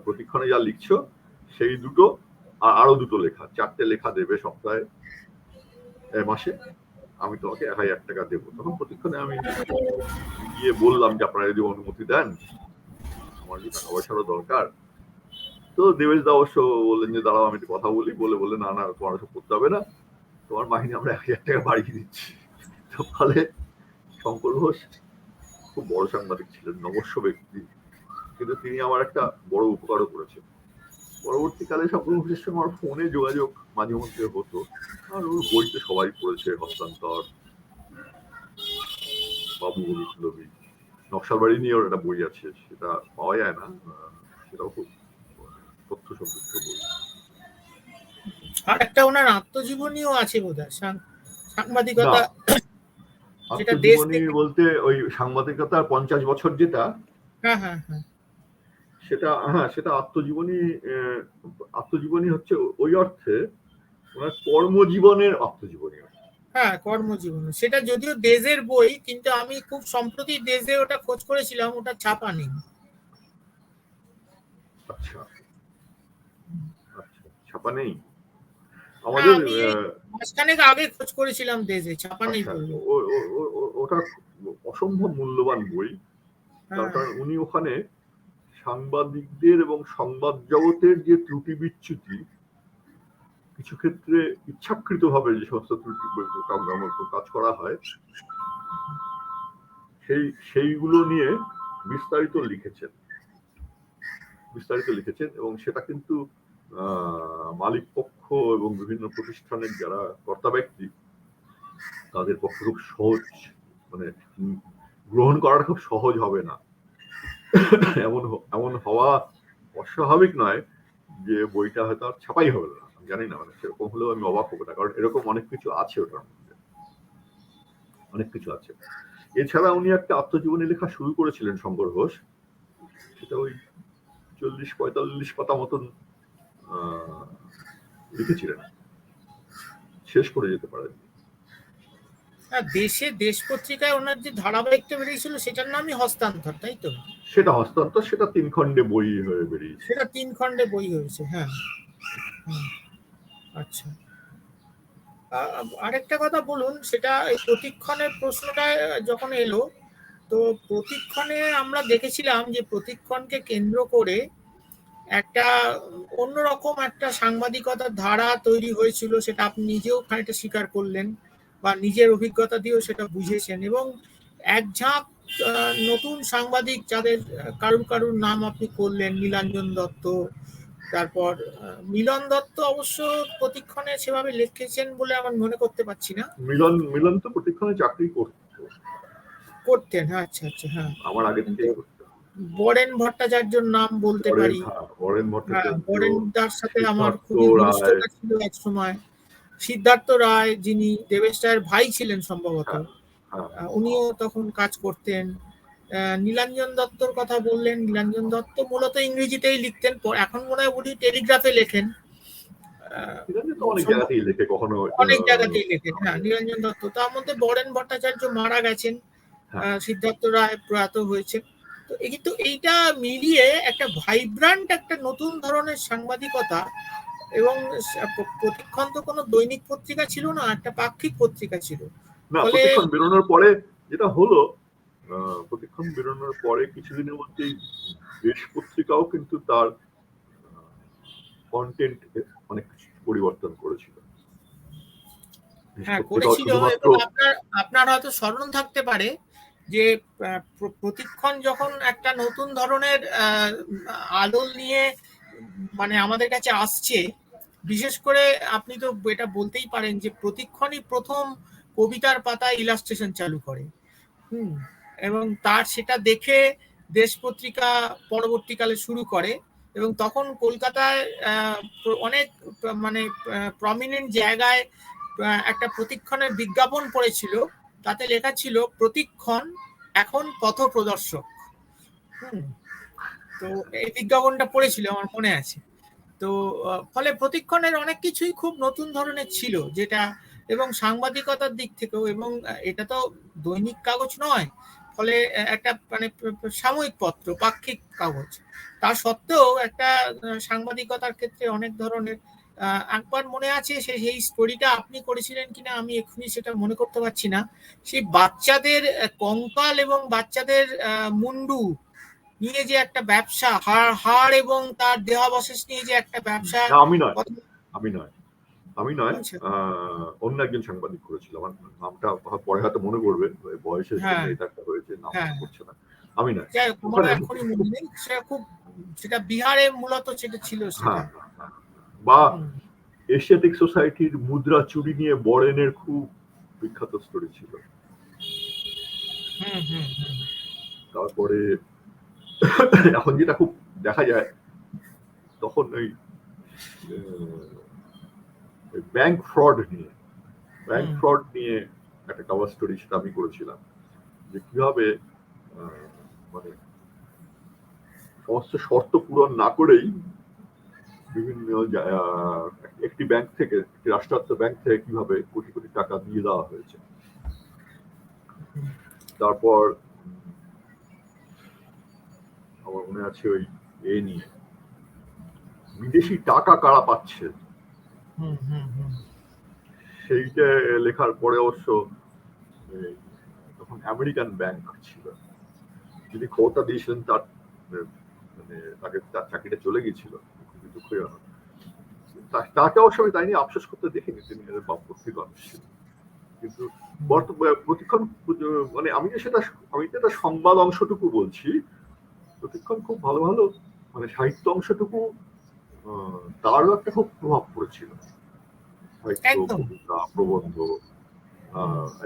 প্রতিক্ষণে যা লিখছো সেই দুটো আর আরো দুটো লেখা, 4টে লেখা দেবে সপ্তাহে, মাসে, আমি তোমাকে 1000 টাকা দেবো। তখন প্রতিক্ষণে আমি গিয়ে বললাম যে আপনারা যদি অনুমতি দেন, আমার যে টাকা পয়সারও দরকার। তো দেবেশ দা অবশ্য বললেন যে দাঁড়াও আমি একটু কথা বলি, বলে না তোমার সব করতে হবে না, তোমার মাহিনে আমরা 1000 টাকা বাড়িয়ে দিচ্ছি। তো ফলে শঙ্কর ঘোষ খুব বড় সাংবাদিক ছিলেন, নবস্য ব্যক্তি, কিন্তু তিনি আমার একটা বড় উপকারও করেছেন। পরবর্তীকালে শঙ্কর ঘোষের সঙ্গে আমার ফোনে যোগাযোগ মাঝে মধ্যে হতো, আর ওর বই তো সবাই পড়েছে, হস্তান্তর, বাবু বিপ্লবী, নকশালবাড়ি নিয়ে ওর একটা বই আছে, সেটা পাওয়া যায় না, সেটাও খুব তথ্য সমৃদ্ধ বই। আর একটা ওনার আত্মজীবনীও আছে বোধহয়, সাংবাদিকতা। আত্মজীবনী বলতে ওই সাংবাদিকতার 50 বছর যেটা, হ্যাঁ সেটা আত্মজীবনী হচ্ছে ওই অর্থে ওনার কর্মজীবনের আত্মজীবনী। হ্যাঁ, কর্মজীবন। সেটা যদিও দেশের বই, কিন্তু আমি খুব সম্প্রতি দেশে ওটা খোঁজ করেছিলাম, ওটা ছাপা নেই। আচ্ছা, ছাপা নেই। আমাদের মাসখানেক আগে খোঁজ করেছিলাম দেশে, ছাপা নেই বললো। ওটা অসম্ভব মূল্যবান বই, কারণ উনি ওখানে সাংবাদিকদের এবং সংবাদ জগতের যে ত্রুটি বিচ্যুতি, কিছু ক্ষেত্রে ইচ্ছাকৃতভাবে যে সমস্ত ত্রুটি কাজ করা হয়, সেইগুলো নিয়ে বিস্তারিত লিখেছেন এবং সেটা কিন্তু মালিক পক্ষ এবং বিভিন্ন প্রতিষ্ঠানের যারা কর্তা ব্যক্তি তাদের পক্ষে খুব সহজ, মানে গ্রহণ করাটা খুব সহজ হবে না। এমন হওয়া অস্বাভাবিক নয় যে বইটা হয়তো আর ছাপাই হবে না, আমি জানি না, মানে সেরকম হলেও আমি অবাক হবো না, কারণ এরকম অনেক কিছু আছে ওটার মধ্যে, অনেক কিছু আছে। এছাড়া উনি একটা আত্মজীবনী লেখা শুরু করেছিলেন শঙ্কর ঘোষ, সেটা ওই 40-45 পাতা মতন লিখেছিলেন, শেষ করে যেতে পারেন। দেশ পত্রিকায় ওনার যে ধারাবাহিকটা বেরিয়েছিল সেটার নামই হস্তান্তর, তাই তো? সেটা হস্তান্তর, সেটা 3 খণ্ডে বই হয়ে বেরিয়েছে। সেটা 3 খণ্ডে বই হয়েছে, হ্যাঁ। আচ্ছা, আরেকটা কথা বলুন, সেটা এই প্রতিক্ষণের প্রশ্নটা যখন এলো, তো প্রতিক্ষণে আমরা দেখেছিলাম যে প্রতিক্ষণকে কেন্দ্র করে একটা অন্যরকম একটা সাংবাদিকতার ধারা তৈরি হয়েছিল, সেটা আপনি নিজেও খানিকটা স্বীকার করলেন বা নিজের অভিজ্ঞতা দিয়েও সেটা বুঝেছেন। এবং এক ঝাঁক নতুন সাংবাদিক যাদের কারুর কারুর নাম আপনি করলেন, নীলাঞ্জন দত্ত, তারপর মিলন দত্ত অবশ্য প্রতিক্ষণে সেভাবে লিখেছেন বলে আমার মনে করতে পারছি না। মিলন তো প্রতিক্ষণে চাকরি করতেন, হ্যাঁ, আচ্ছা আচ্ছা, হ্যাঁ। আমার আগে থেকেই করতেন। বরেন ভট্টাচার্যর নাম বলতে পারি, বরেন হ্যাঁ, ভট্টাচার্য, বরেন দার সাথে আমার সিদ্ধার্থ খুবই রায়, ঘনিষ্ঠতা ছিল এক সময়। সিদ্ধার্থ রায়, যিনি দেবেশ রায়ের ভাই ছিলেন সম্ভবত, উনিও তখন কাজ করতেন। নীলাঞ্জন দত্তর কথা বললেন, নীলাঞ্জন দত্ত মূলত ইংরেজিতেই লিখতেন, এখন মনে হয় উনি টেলিগ্রাফে লেখেন। অনেক জায়গাতেই লেখে, কখনো অনেক জায়গাতেই লেখেন, হ্যাঁ, নীলাঞ্জন দত্ত। তার মধ্যে বরেন ভট্টাচার্য মারা গেছেন, সিদ্ধার্থ রায় প্রয়াত হয়েছেন। তো কিন্তু এইটা মিলিয়ে একটা ভাইব্রান্ট একটা নতুন ধরনের সাংবাদিকতা, এবং প্রতিক্ষণ তো কোনো দৈনিক পত্রিকা ছিল না, একটা পাক্ষিক পত্রিকা ছিল। না, প্রতিক্ষণ বেরোনোর পরে যেটা হলো, প্রতিক্ষণ বেরোনোর পরে কিছুদিনের মধ্যেই দেশ পত্রিকাও কিন্তু তার কন্টেন্ট অনেক কিছু পরিবর্তন করেছিল। হ্যাঁ, করেছিল। এবং আপনার হয়তো স্মরণ থাকতে পারে যে প্রতিক্ষণ যখন একটা নতুন ধরনের আদল নিয়ে মানে আমাদের কাছে আসছে, বিশেষ করে আপনি তো এটা বলতেই পারেন যে প্রতিক্ষণই প্রথম কবিতার পাতায় ইলাস্ট্রেশন চালু করে, এবং তার সেটা দেখে দেশ পত্রিকা পরবর্তীকালে শুরু করে। এবং তখন কলকাতায় অনেক মানে প্রমিনেন্ট জায়গায় একটা প্রতিক্ষণের বিজ্ঞাপন পড়েছিল, তাতে লেখা ছিল প্রতিক্ষণ এখন পথ প্রদর্শক। তো এই বিজ্ঞাপনটা পড়েছিল আমার মনে আছে। তো ফলে প্রতিক্ষণের অনেক কিছুই খুব নতুন ধরনের ছিল, যেটা এবং সাংবাদিকতার দিক থেকেও, এবং এটা তো দৈনিক কাগজ নয়, ফলে একটা মানে সাময়িক পত্র, পাক্ষিক কাগজ, তা সত্ত্বেও একটা সাংবাদিকতার ক্ষেত্রে অনেক ধরনের একবার মনে আছে সেই স্টোরিটা আপনি করেছিলেন কিনা আমি এক্ষুনি সেটা মনে করতে পারছি না, সেই বাচ্চাদের কঙ্কাল এবং বাচ্চাদের মুন্ডু নিয়ে যে একটা ব্যবসা, হাড় এবং তার দেহাবশেষ নিয়ে যে একটা ব্যবসা। আমি নয়, অন্য একজন সাংবাদিক করেছিল, আমার নামটা পরে হয়তো মনে করবে, বয়সের জন্য এটা একটা হয়েছে, নাম করছে না, আমি নয়। সেটা বিহারে মূলত সেটা ছিল, সেটা বা এশিয়াটিক সোসাইটির মুদ্রা চুরি নিয়ে বরেনের খুব বিখ্যাত স্টোরি ছিল। তারপরে এখন যেটা খুব দেখা যায়, তখন ওই ব্যাংক ফ্রড নিয়ে একটা কভার স্টোরি, সেটা আমি করেছিলাম, যে কিভাবে মানে সমস্ত শর্ত পূরণ না করেই বিভিন্ন একটি ব্যাংক থেকে, রাষ্ট্রায়ত্ত ব্যাংক থেকে কিভাবে কোটি কোটি টাকা দিয়ে দেওয়া হয়েছে। তারপর আমার মনে আছে ওই নিয়ে বিদেশি টাকা কারা পাচ্ছে, সেইটা লেখার পরে অবশ্য তখন আমেরিকান ব্যাংক ছিল, যদি খবরটা দিয়েছিলেন তার মানে তার চাকরিটা চলে গিয়েছিল, খুবই দুঃখজনক। তাকে অবশ্য আমি তাই নিয়ে আফসোস করতে দেখিনি, তিনি বামপন্থী মানুষ ছিলেন। কিন্তু প্রতিক্ষণ মানে আমি যেটা সংবাদ অংশটুকু বলছি, প্রতিক্ষণ খুব ভালো ভালো মানে সাহিত্য অংশটুকু তারও একটা খুব প্রভাব পড়েছিল, সাহিত্য, কবিতা, প্রবন্ধ।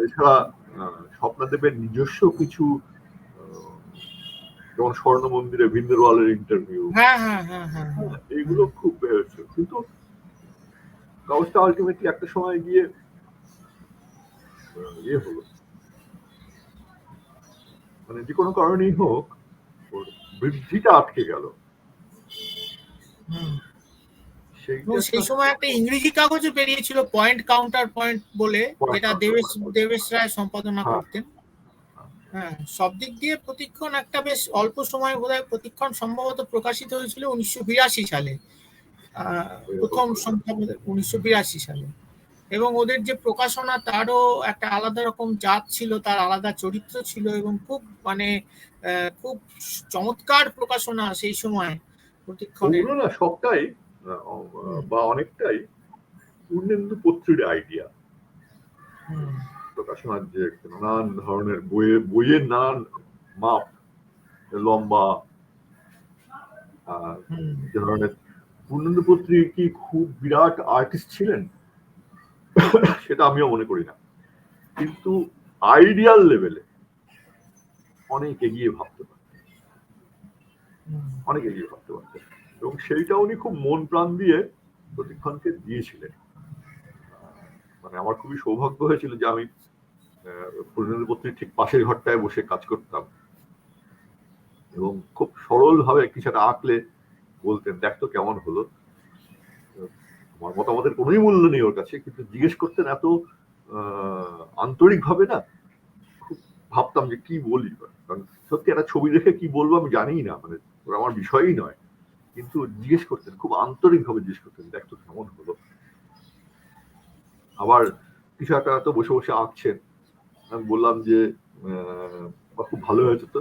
এছাড়া স্বপ্নদেবের নিজস্ব কিছু, যেমন স্বর্ণ মন্দিরে ভিন্দেরওয়ালের ইন্টারভিউ, এইগুলো খুব বেড়েছে। কিন্তু কাগজটা আলটিমেটলি একটা সময় গিয়ে হলো, মানে যে কোনো কারণেই হোক বৃদ্ধিটা আটকে গেল। সেই সময় একটা ইংরেজি কাগজও বেরিয়েছিল, পয়েন্ট কাউন্টার পয়েন্ট বলে, যেটা দেবেশ রায় সম্পাদনা করতেন। হ্যাঁ, সব দিক দিয়ে প্রতিক্ষণ একটা বেশ অল্প সময়, বোধহয় প্রতিক্ষণ সম্ভবত প্রকাশিত হয়েছিল 1982 সালে, প্রথম সম্পাদনা 1982 সালে। এবং ওদের যে প্রকাশনা, তারও একটা আলাদা রকম জাত ছিল, তার আলাদা চরিত্র ছিল, এবং খুব মানে খুব চমৎকার প্রকাশনা সেই সময় প্রতিক্ষণের। না, সবটাই বা অনেকটাই পূর্ণেন্দু পত্রীর আইডিয়া। প্রকাশনার যে নানান ধরনের বইয়ের নানান মাপ, লম্বা, যে ধরনের পূর্ণেন্দু পত্রী কি খুব বিরাট আর্টিস্ট ছিলেন সেটা আমিও মনে করি না, কিন্তু আইডিয়াল লেভেলে অনেক এগিয়ে ভাবতে পারতেন, অনেক এগিয়ে ভাবতে পারতেন, এবং সেইটা উনি খুব মন প্রাণ দিয়ে প্রতিক্ষণকে দিয়েছিলেন। মানে আমার খুবই সৌভাগ্য হয়েছিল যে আমি পূর্ণেন্দু পত্রীর ঠিক পাশের ঘরটায় বসে কাজ করতাম, এবং খুব সরল ভাবে কিছু একটা আঁকলে বলতেন দেখ তো কেমন হলো। আমার মতামতের কোনোই মূল্য নেই ওর কাছে, কিন্তু জিজ্ঞেস করতেন এত আন্তরিক ভাবে না, খুব ভাবতাম যে কি বলি, কারণ সত্যি একটা ছবি দেখে কি বলবো আমি জানিই না, মানে ওরা আমার বিষয়ই নয়, কিন্তু জিজ্ঞেস করতেন খুব আন্তরিক ভাবে, জিজ্ঞেস করতেন দেখ তো কেমন হলো। আবার কিছু একটা তো বসে বসে আঁকছেন, আমি বললাম যে খুব ভালো হয়েছে তো,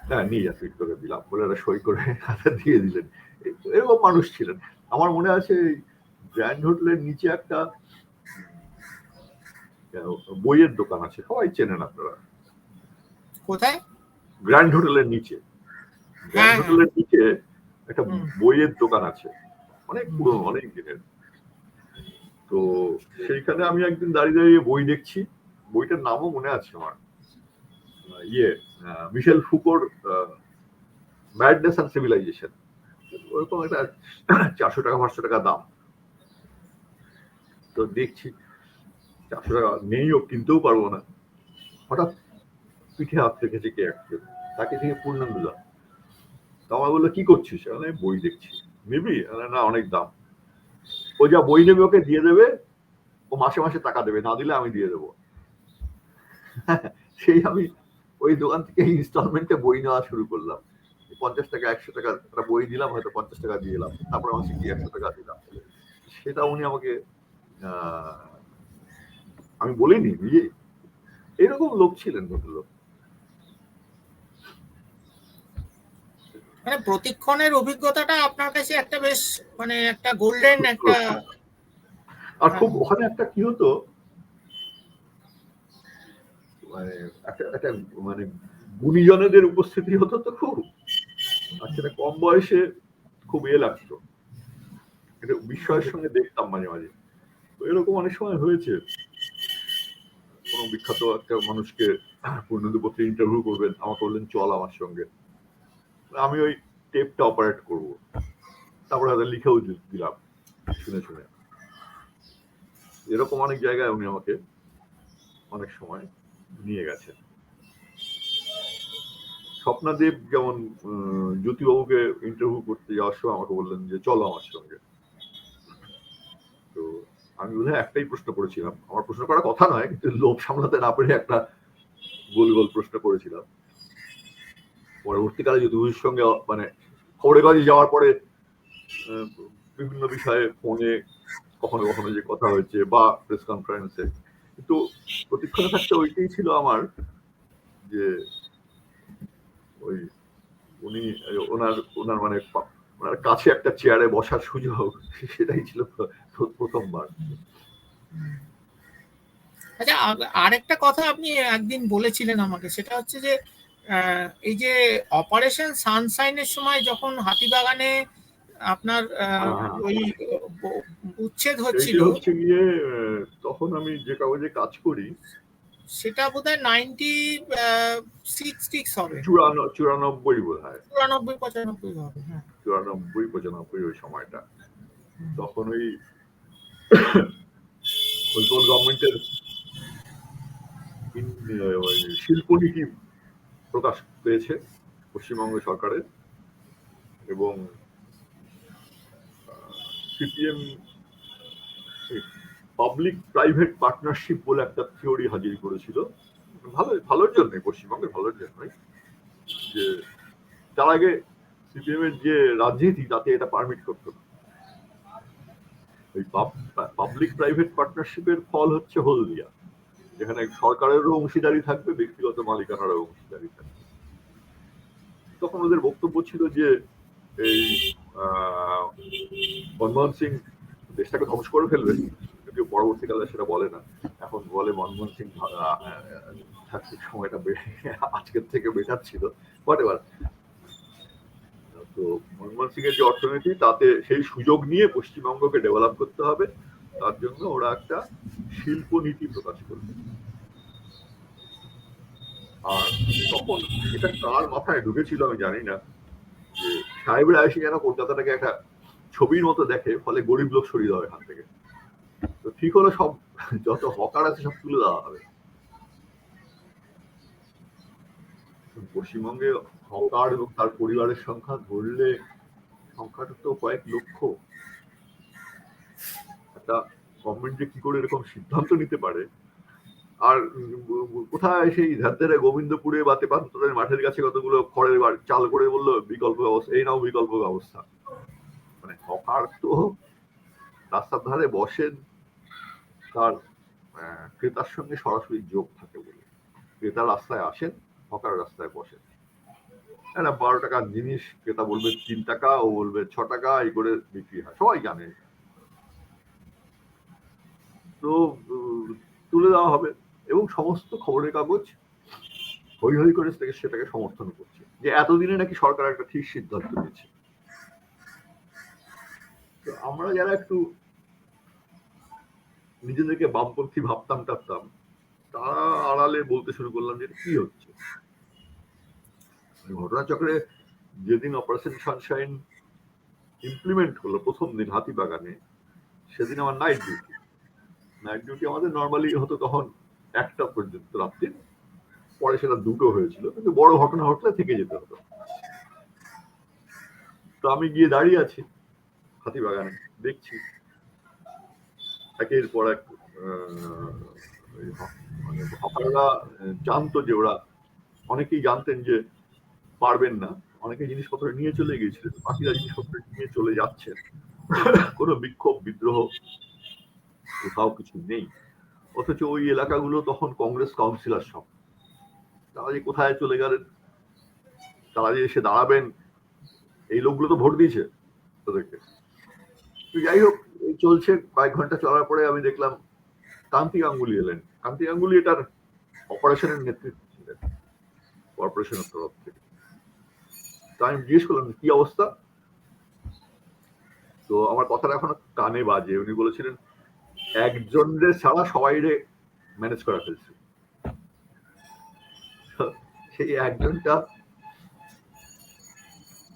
হ্যাঁ নিয়ে যা টুইট করে দিলাম বলে একটা সই করে হাতে দিয়ে দিলেন। এরকম মানুষ ছিলেন। আমার মনে আছে গ্র্যান্ড হোটেলের নিচে একটা বইয়ের দোকান আছে, সবাই চেনেন আপনারা। কোথায়? গ্র্যান্ড হোটেলের নিচে, গ্র্যান্ড হোটেলের নিচে একটা বইয়ের দোকান আছে, অনেক পুরনো, অনেক দিনের। তো সেইখানে আমি একদিন দাঁড়িয়ে দাঁড়িয়ে বই দেখছি, বইটার নামও মনে আছে আমার, মিশেল ফুকোর ম্যাডনেস অ্যান্ড সিভিলাইজেশন। ওরকম একটা 400 টাকা 500 টাকা দাম। তো দেখছি 400 টাকা নেইও, কিনতেও পারবো না। হঠাৎ পিঠে হাত রেখেছে কে একজন, তাকে থেকে পূর্ণেন্দু দা। তো আমার বললো কি করছিস? আমি বই দেখছি। নিবি? না অনেক দাম। ও যা বই নেবে ওকে দিয়ে দেবে, ও মাসে মাসে টাকা দেবে, না দিলে আমি দিয়ে দেবো। সেই আমি ওই দোকান থেকে ইনস্টলমেন্টে বই নেওয়া শুরু করলাম। 50 টাকা 100 টাকা একটা বই দিলাম, হয়তো 50 টাকা দিয়ে এলাম, তারপরে মাসে কি 100 টাকা দিলাম। সেটা উনি আমাকে, আমি বলিনি নিজে, এরকম লোক ছিলেন ভদ্রলোক। মানে প্রতিক্ষণের অভিজ্ঞতাটা আপনার কাছে একটা বেশ মানে একটা গোল্ডেন একটা, আর খুব ওখানে একটা কি হতো, মানে একটা মানে গুণীজনেদের উপস্থিতি হতো তো খুব, আর সেটা কম বয়সে খুব লাগতো, এটা বিস্ময়ের সঙ্গে দেখতাম মাঝে মাঝে। তো এরকম অনেক সময় হয়েছে, কোন বিখ্যাত একটা মানুষকে পূর্ণেন্দু পত্রী ইন্টারভিউ করবেন, আমাকে বললেন চল আমার সঙ্গে, আমি ওই টেপটা অপারেট করবো, তারপরে হয়তো লিখেও দিলাম শুনে শুনে। এরকম অনেক জায়গায় উনি আমাকে অনেক সময় নিয়ে গেছেন। স্বপ্নাদেব যেমন জ্যোতিবাবুকে ইন্টারভিউ করতে যাওয়ার সময় আমাকে বললেন যে চলো আমার সঙ্গে। তো আমি বোধহয় একটাই প্রশ্ন করেছিলাম, আমার প্রশ্ন করার কথা নয়, কিন্তু লোভ সামলাতে না পেরে একটা গোল গোল প্রশ্ন করেছিলাম। পরবর্তীকালে জ্যোতিবাবুর সঙ্গে মানে খবরের কাজে যাওয়ার পরে বিভিন্ন বিষয়ে ফোনে কখনো কখনো যে কথা হয়েছে বা প্রেস কনফারেন্সে, কিন্তু প্রতিক্ষণে থাকতে ওইটাই ছিল আমার, যে ওই উনি ওনার মানে ওনার কাছে একটা চেয়ারে বসার সুযোগ, সেটাই ছিল প্রথমবার। আচ্ছা, আরেকটা কথা আপনি একদিন বলেছিলেন আমাকে, সেটা হচ্ছে যে এই যে অপারেশন সানশাইনের সময় যখন হাতিবাগানে আপনার ওই উচ্ছেদ হচ্ছিল, হচ্ছে গিয়ে তখন আমি যে কাগজে কাজ করি সেটা বোধহয় 96 হবে, 94 বোধ হয়, 94-95 হবে, হ্যাঁ 94-95 ওই সময়টা। তখন ওই গভর্নমেন্টের শিল্পনীতি প্রকাশ পেয়েছে পশ্চিমবঙ্গ সরকারের, এবং সিপিএম পাবলিক প্রাইভেট পার্টনারশিপ বলে একটা থিওরি হাজির করেছিল, ভালোর জন্য, পশ্চিমবঙ্গের ভালোর জন্যই, যে তার আগে সিপিএম এর যে রাজনীতি তাতে এটা পারমিট করতো না। ওই পাবলিক প্রাইভেট পার্টনারশিপের ফল হচ্ছে হলদিয়া, যেখানে সরকারেরও অংশীদারি থাকবে, ব্যক্তিগত মালিকানারও অংশীদারি থাকবে। তখন ওদের বক্তব্য ছিল যে এই মনমোহন সিং দেশটাকে ধ্বংস করে ফেলবে, যদিও পরবর্তীকালে সেটা বলে না। এখন বলে মনমোহন সিং থাকতে সময়টা আজকের থেকে বেটার ছিল, হোয়াট এভার। তো মনমোহন সিং এর যে অর্থনীতি, তাতে সেই সুযোগ নিয়ে পশ্চিমবঙ্গকে ডেভেলপ করতে হবে, তার জন্য ওরা একটা শিল্প নীতি প্রকাশ করবে। আর তখন এটা কার মাথায় ঢুকেছিল আমি জানি না, যে সাহেবরা এসে যেন কলকাতাটাকে একটা ছবির মতো দেখে, ফলে গরিব লোক সরিয়ে দেওয়া এখান থেকে। তো ঠিক হলো, সব যত হকার আছে সব তুলে দেওয়া হবে। পশ্চিমবঙ্গে হকার এবং তার পরিবারের সংখ্যা ধরলে সংখ্যাটা তো কয়েক লক্ষ। একটা গভর্নমেন্ট যে কি করে এরকম সিদ্ধান্ত নিতে পারে। আর কোথায় সেই ধারে গোবিন্দপুরে বা তেপান্তরের মাঠের কাছে কতগুলো খড়ের চাল করে বললো বিকল্প ব্যবস্থা, এই নাও বিকল্প ব্যবস্থা। মানে হকার তো রাস্তার ধারে বসেন তার ক্রেতার সঙ্গে সরাসরি যোগ থাকে বলে। ক্রেতা রাস্তায় আসেন, হকার রাস্তায় বসেন। একটা 12 টাকার জিনিস ক্রেতা বলবে 3 টাকা, ও বলবে 6 টাকা, এই করে বিক্রি হয়, সবাই জানে। তো তুলে দেওয়া হবে, এবং সমস্ত খবরের কাগজ হই হই করে সেটাকে সমর্থন করছে, যে এতদিনে নাকি সরকার একটা ঠিক সিদ্ধান্ত নিয়েছে। তো আমরা যারা একটু নিজেদেরকে বামপন্থী ভাবতাম টাবতাম, তারা আড়ালে বলতে শুরু করলাম যে কি হচ্ছে। ঘটনাচক্রে যেদিন অপারেশন সানশাইন ইমপ্লিমেন্ট হলো প্রথম দিন হাতিবাগানে, সেদিন আমার নাইট ডিউটি আমাদের নর্মালি হতো তখন 1টা পর্যন্ত রাত্রি, পরে সেটা 2টো হয়েছিল, কিন্তু বড় ঘটনা ঘটলে থেকে যেতে হতো। তো আমি গিয়ে দাঁড়িয়ে আছি হাতিবাগানে, দেখছি একের পর এক হকাররা জানতো যে ওরা, অনেকেই জানতেন যে পারবেন না, অনেকে জিনিসপত্র নিয়ে চলে গিয়েছিলেন, বাকিরা জিনিসপত্র নিয়ে চলে যাচ্ছেন। কোনো বিক্ষোভ বিদ্রোহ কোথাও কিছু নেই। অথচ ওই এলাকাগুলো তখন কংগ্রেস কাউন্সিলর সব, তারা যে কোথায় চলে গেলেন, তারা যে এসে দাঁড়াবেন, এই লোকগুলো তো ভোট দিয়েছে তাদেরকে। যাই হোক, চলছে, কয়েক ঘন্টা চলার পরে আমি দেখলাম কান্তি গাঙ্গুলি এলেন। কান্তি গাঙ্গুলি এটার অপারেশনের নেতৃত্ব ছিলেন কর্পোরেশনের তরফ থেকে। তো আমি জিজ্ঞেস করলাম কি অবস্থা। তো আমার কথাটা এখন কানে বাজে। উনি বলেছিলেন একজনের ছাড়া সবাই ম্যানেজ করা ফেলছে। সেই একজনটা,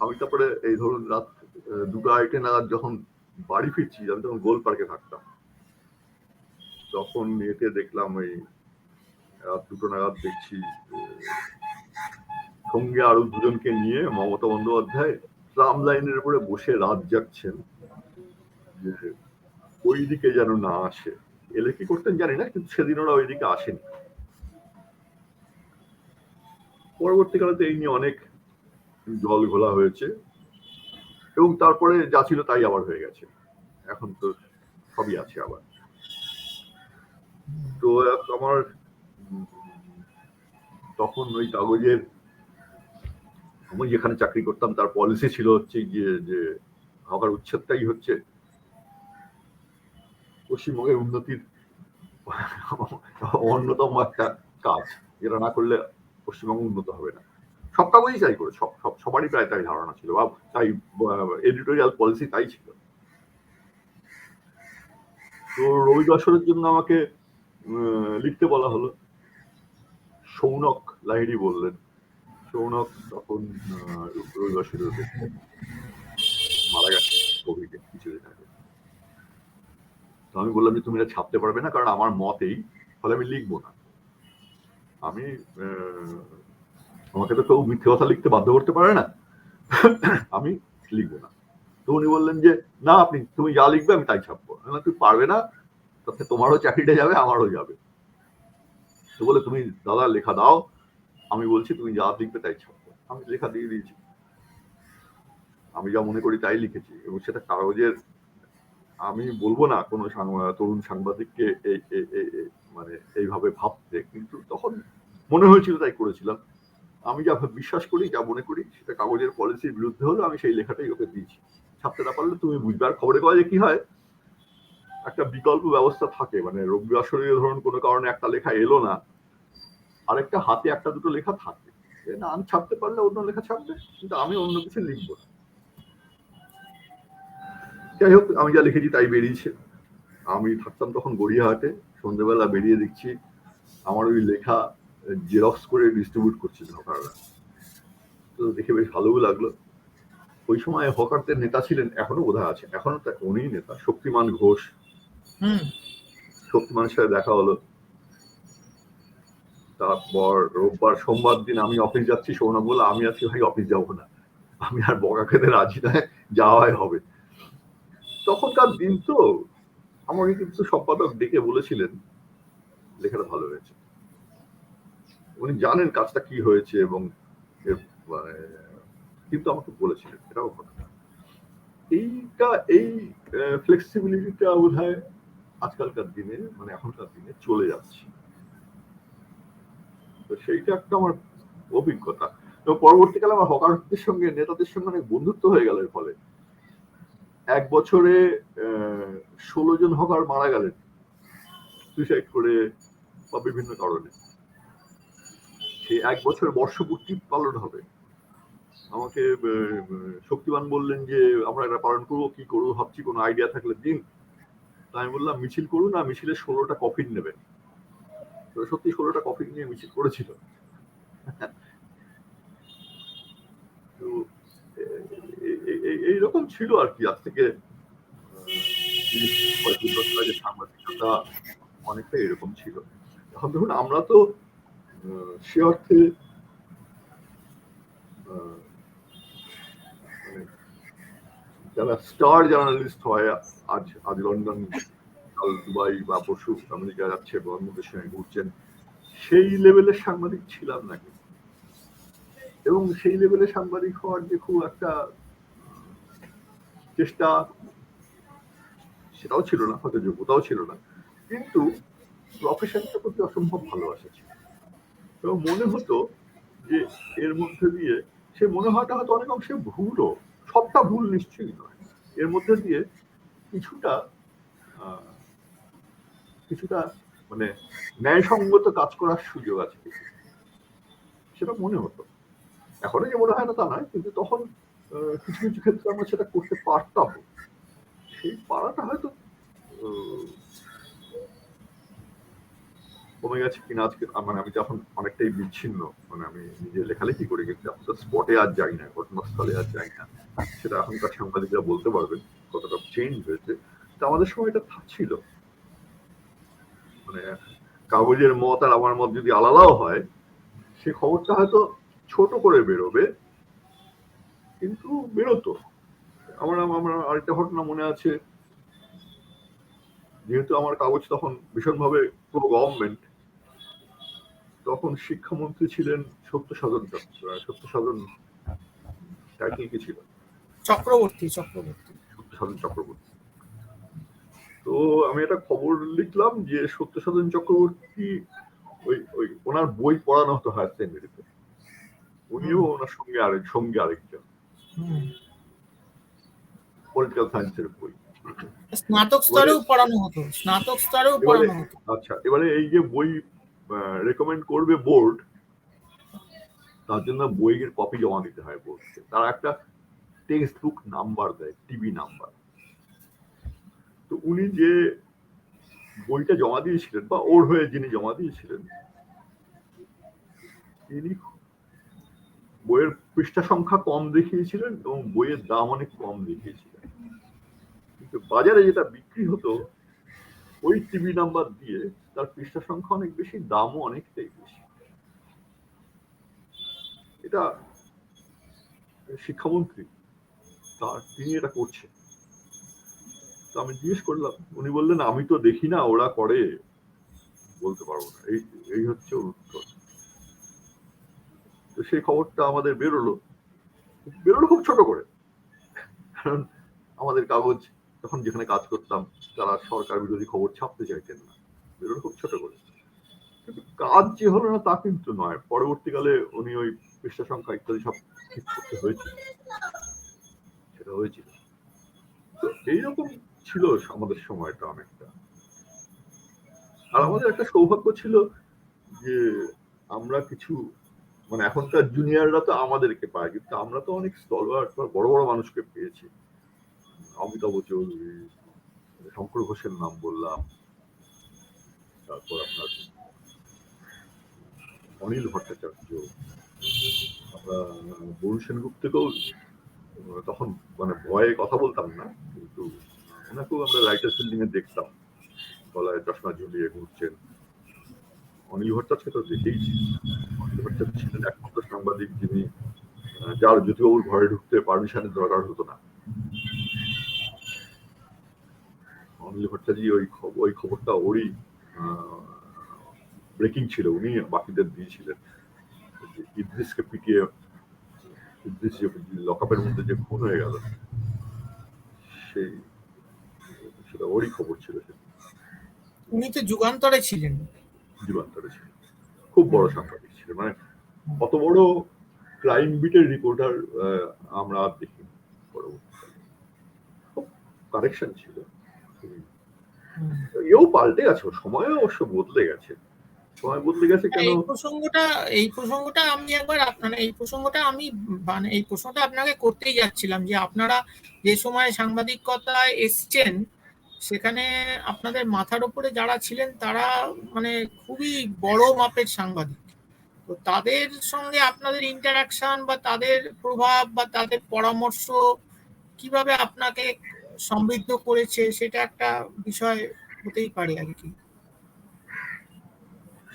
আমি তারপরে এই ধরুন রাত 2টা-2:30 নাগাদ যখন বাড়ি ফিরছি, আমি তখন গোল পার্কে থাকতাম, তখন এতে দেখলাম ওই রাত 2টো নাগাদ দেখছি সঙ্গে আরো 2জনকে নিয়ে মমতা বন্দ্যোপাধ্যায় ট্রাম লাইনের উপরে বসে রাত জাগছেন, যে ওই দিকে যেন না আসে। এলে কি করতেন জানি না, কিন্তু সেদিন ওরা ওই দিকে আসেনি। পরবর্তীকালে তো এই নিয়ে অনেক জল ঘোলা হয়েছে, এবং তারপরে যা ছিল তাই আবার হয়ে গেছে। এখন তো সবই আছে আবার। তো আমার তখন ওই কাগজের, আমি যেখানে চাকরি করতাম তার পলিসি ছিল হচ্ছে যে হকার উচ্ছেদটাই হচ্ছে পশ্চিমবঙ্গের উন্নতির অন্যতম একটা কাজ, যেটা না করলে পশ্চিমবঙ্গ উন্নত হবে না। সব কাগজই তাই করে, সবারই প্রায় তাই ধারণা ছিল, বা তাই এডিটোরিয়াল পলিসি তাই ছিল। তো রবি যশোরের জন্য আমাকে লিখতে বলা হলো। সৌনক লাহিড়ী বললেন। সৌনক তখন রবি যশোরের মারা গেছে কোভিডে কিছুদিন আগে। তো আমি বললাম যে তুমি এটা ছাপতে পারবে না, কারণ আমার মত এই, ফলে আমি লিখবো না। আমি আমাকে তো কেউ মিথ্যে কথা লিখতে বাধ্য করতে পারে না, আমি লিখবো না। তো উনি বললেন যে না, তুমি যা লিখবে আমি তাই ছাপবো। তুই পারবে না, তাতে তোমারও চাকরিটা যাবে, আমারও যাবে। তো বলে তুমি দাদা লেখা দাও, আমি বলছি তুমি যা লিখবে তাই ছাপবো। আমি লেখা দিয়ে দিয়েছি, আমি যা মনে করি তাই লিখেছি, এবং সেটা কাগজের, আমি বলবো না কোনো তরুণ সাংবাদিককে মানে এইভাবে ভাবতে, কিন্তু তখন মনে হয়েছিল তাই করেছিলাম। আমি যা বিশ্বাস করি, যা মনে করি, সেটা কাগজের পলিসির বিরুদ্ধে হলো আমি সেই লেখাটাই ওকে দিয়েছি। ছাপতে না পারলে তুমি বুঝবে। আর খবরের কাগজে কি হয়, একটা বিকল্প ব্যবস্থা থাকে, মানে রবিবার শরীরে ধরুন কোনো কারণে একটা লেখা এলো না, আরেকটা হাতে একটা দুটো লেখা থাকে, নাম ছাপতে পারলে অন্য লেখা ছাপবে, কিন্তু আমি অন্য কিছু লিখবো না। যাই হোক, আমি যা লিখেছি তাই বেরিয়েছে। আমি থাকতাম তখন গড়িয়াহাটে, সন্ধ্যেবেলা বেরিয়ে দেখছি আমার ওই লেখা জেরক্স করে ডিস্ট্রিবিউট করছে হকাররা। তো দেখে বেশ ভালোও লাগলো। ওই সময় হকারদের নেতা ছিলেন, এখনো বোধহয় আছে, এখনো উনিই নেতা, শক্তিমান ঘোষ। শক্তিমানের সাথে দেখা হলো। তারপর রোববার সোমবার দিন আমি অফিস যাচ্ছি, সৌনক বলল আমি আজকে ভাই অফিস যাবো না, আমি আর বকা খেতে রাজি নয়, যাওয়াই হবে। তখনকার দিন তো আমাকে কিন্তু সম্পাদক ডেকে বলেছিলেন লেখাটা ভালো হয়েছে, উনি জানেন কাজটা কি হয়েছে, এবং কিন্তু আমাকে বলেছিলেন, এটাও কথা। এই ফ্লেক্সিবিলিটিটা বোধহয় আজকালকার দিনে, মানে এখনকার দিনে চলে যাচ্ছে। তো সেইটা একটা আমার অভিজ্ঞতা। তো পরবর্তীকালে আমার হকারদের সঙ্গে, নেতাদের সঙ্গে অনেক বন্ধুত্ব হয়ে গেল। এর ফলে এক বছরে 16 জন হকার মারা গেলেন সুইসাইড করে বা বিভিন্ন কারণে। সেই এক বছর বর্ষপূর্তি পালন হবে। আমাকে শক্তিমান বললেন যে আমরা এটা পালন করবো, কি করবো ভাবছি, কোনো আইডিয়া থাকলে দিন। আমি বললাম মিছিল করুন, না মিছিলে 16টা কফিন নেবেন। তো সত্যি 16টা কফিন নিয়ে মিছিল করেছিল। তো এইরকম ছিল আর কি। আজ থেকে সাংবাদিকতা অনেকটা এরকম ছিল। এখন দেখুন, আমরা তো সে অর্থে যারা স্টার জার্নালিস্ট হয়, আজ লন্ডন, কাল দুবাই বা পরশু আমেরিকা যাচ্ছে, বন্ধুদের সঙ্গে ঘুরছেন, সেই লেভেলের সাংবাদিক ছিলাম নাকি। এবং সেই লেভেলের সাংবাদিক হওয়ার যে খুব একটা চেষ্টা, সেটাও ছিল না, হয়তো যোগ্যতাও ছিল না, কিন্তু প্রফেশনটার প্রতি অসম্ভব ভালোবাসা ছিল। এবং মনে হতো যে এর মধ্যে দিয়ে, সে মনে হওয়াটা হয়তো অনেক অংশে ভুলও, সবটা ভুল নিশ্চয়ই নয়, এর মধ্যে দিয়ে কিছুটা মানে ন্যায়সঙ্গত কাজ করার সুযোগ আছে, সেটা মনে হতো। এখনো যে মনে হয় না তা নয়, কিন্তু তখন কিছু কিছু ক্ষেত্রে আমরা সেটা করতে পারতাম। সেই পারাটা হয়তো কমে গেছে কিনা আজকে, মানে আমি যখন অনেকটাই বিচ্ছিন্ন, মানে আমি নিজে লেখালেখি করি, কিন্তু এখন তো স্পটে আর যাই না, ঘটনাস্থলে আর যাই না, সেটা এখনকার সাংবাদিকরা বলতে পারবেন কতটা চেঞ্জ হয়েছে। তো আমাদের সময় এটা ছিল, মানে কাগজের মত আর আমার মত যদি আলাদাও হয়, সে খবরটা হয়তো ছোট করে বেরোবে, কিন্তু বেরোতো। আমার আরেকটা ঘটনা মনে আছে, যেহেতু আমার কাগজ তখন ভীষণভাবে প্রো গভর্নমেন্ট, তখন শিক্ষামন্ত্রী ছিলেন সত্যসাধন টাইটেল কি ছিল? চক্রবর্তী। সত্যসাধন চক্রবর্তী। তো আমি একটা খবর লিখলাম যে সত্যসাধন চক্রবর্তী, ওই ওনার বই পড়ানো হতো হায়ার সেকেন্ডারিতে, উনিও ওনার সঙ্গে আরেকজন, পলিটিক্যাল সায়েন্সের বই, স্নাতক স্তরেও পড়ানো হতো। আচ্ছা, এবারে এই যে বই রেকমেন্ড করবে বোর্ড, তার জন্য বইয়ের কপি জমা দিতে হয় বোর্ডকে। তারা একটা টেক্সট বুক নাম্বার দেয়, টিবি নাম্বার। তো উনি যে বইটা জমা দিয়েছিলেন, বা ওর হয়ে যিনি জমা দিয়েছিলেন, তিনি বইয়ের পৃষ্ঠা সংখ্যা কম দেখিয়েছিলেন এবং বইয়ের দাম অনেক কম দেখিয়েছিলেন। কিন্তু বাজারে যেটা বিক্রি হতো ওই টিভি নাম্বার দিয়ে, তার পৃষ্ঠা সংখ্যা অনেক বেশি, দামও অনেকটাই বেশি। এটা শিক্ষামন্ত্রী, তিনি এটা করছেন। তো আমি জিজ্ঞেস করলাম, উনি বললেন আমি তো দেখি না, ওরা করে, বলতে পারবো না। এই হচ্ছে উত্তর। তো সেই খবরটা আমাদের বেরোলো খুব ছোট করে, কারণ আমাদের কাগজ তখন যেখানে কাজ করতাম তারা সরকার বিরোধী খবর ছাপতে চাইতেন না, বেরোলো খুব ছোট করে। কিন্তু কাজ যে হলো না তা কিন্তু নয়, পরবর্তীকালে উনি ওই পৃষ্ঠা সংখ্যা ইত্যাদি সব ঠিক করতে হয়েছিল, সেটা হয়েছিল। তো এইরকম ছিল আমাদের সময়টা অনেকটা। আর আমাদের একটা সৌভাগ্য ছিল যে আমরা কিছু মানে এখনকার জুনিয়ররা তো আমাদেরকে পায়, কিন্তু আমরা তো অনেক স্টলওয়ার্ড বড় বড় মানুষকে পেয়েছি। অমিতাভ চৌধুরী, শঙ্কর ঘোষের নাম বললাম, তারপর আপনার অনিল ভট্টাচার্য, আমরা বরুণ সেনগুপ্তকেও তখন মানে ভয়ে কথা বলতাম না, কিন্তু ওনাকেও আমরা রাইটার্স বিল্ডিং এ দেখতাম গলায় চশমা ঝুলিয়ে ঘুরছেন। অনিল ভট্টাচার্যকে তো দেখেইছি। অনিল ভট্টাচার্য ছিলেন একমাত্র সাংবাদিক যিনি যার জ্যোতিবাবুর ঘরে ঢুকতে পারমিশনের দরকার হতো না। অনিল ভট্টাচার্য ওই খবরটা ওরই ব্রেকিং ছিল, উনি বাকিদের দিয়েছিলেন। ইদ্রিসকে পিটিয়ে ইদ্রিস যে লকআপের মধ্যে যে খুন হয়ে গেল, সেই সেটা ওরই খবর ছিল। উনি তো যুগান্তরে ছিলেন। যুগান্তরে ছিল, খুব বড় সাংবাদিক ছিলেন। মানে অত বড় ক্রাইম বিটের রিপোর্টার আমরা আর দেখিনি পরবর্তীকালে। খুব কারেকশন ছিল। এও পাল্টে গেছে, সময়ও অবশ্য বদলে গেছে। সময় বদলে গেছে কেন? এই প্রসঙ্গটা আমি একবার মানে এই প্রশ্নটা আপনাকে করতেই যাচ্ছিলাম যে আপনারা যে সময় সাংবাদিকতায় এসছেন সেখানে আপনাদের মাথার উপরে যারা ছিলেন তারা মানে খুবই বড় মাপের সাংবাদিক। তো তাদের সঙ্গে আপনাদের ইন্টারাকশন বা তাদের প্রভাব বা তাদের পরামর্শ কিভাবে আপনাকে সমৃদ্ধ করেছে সেটা একটা বিষয় হতেই পারে আর কি।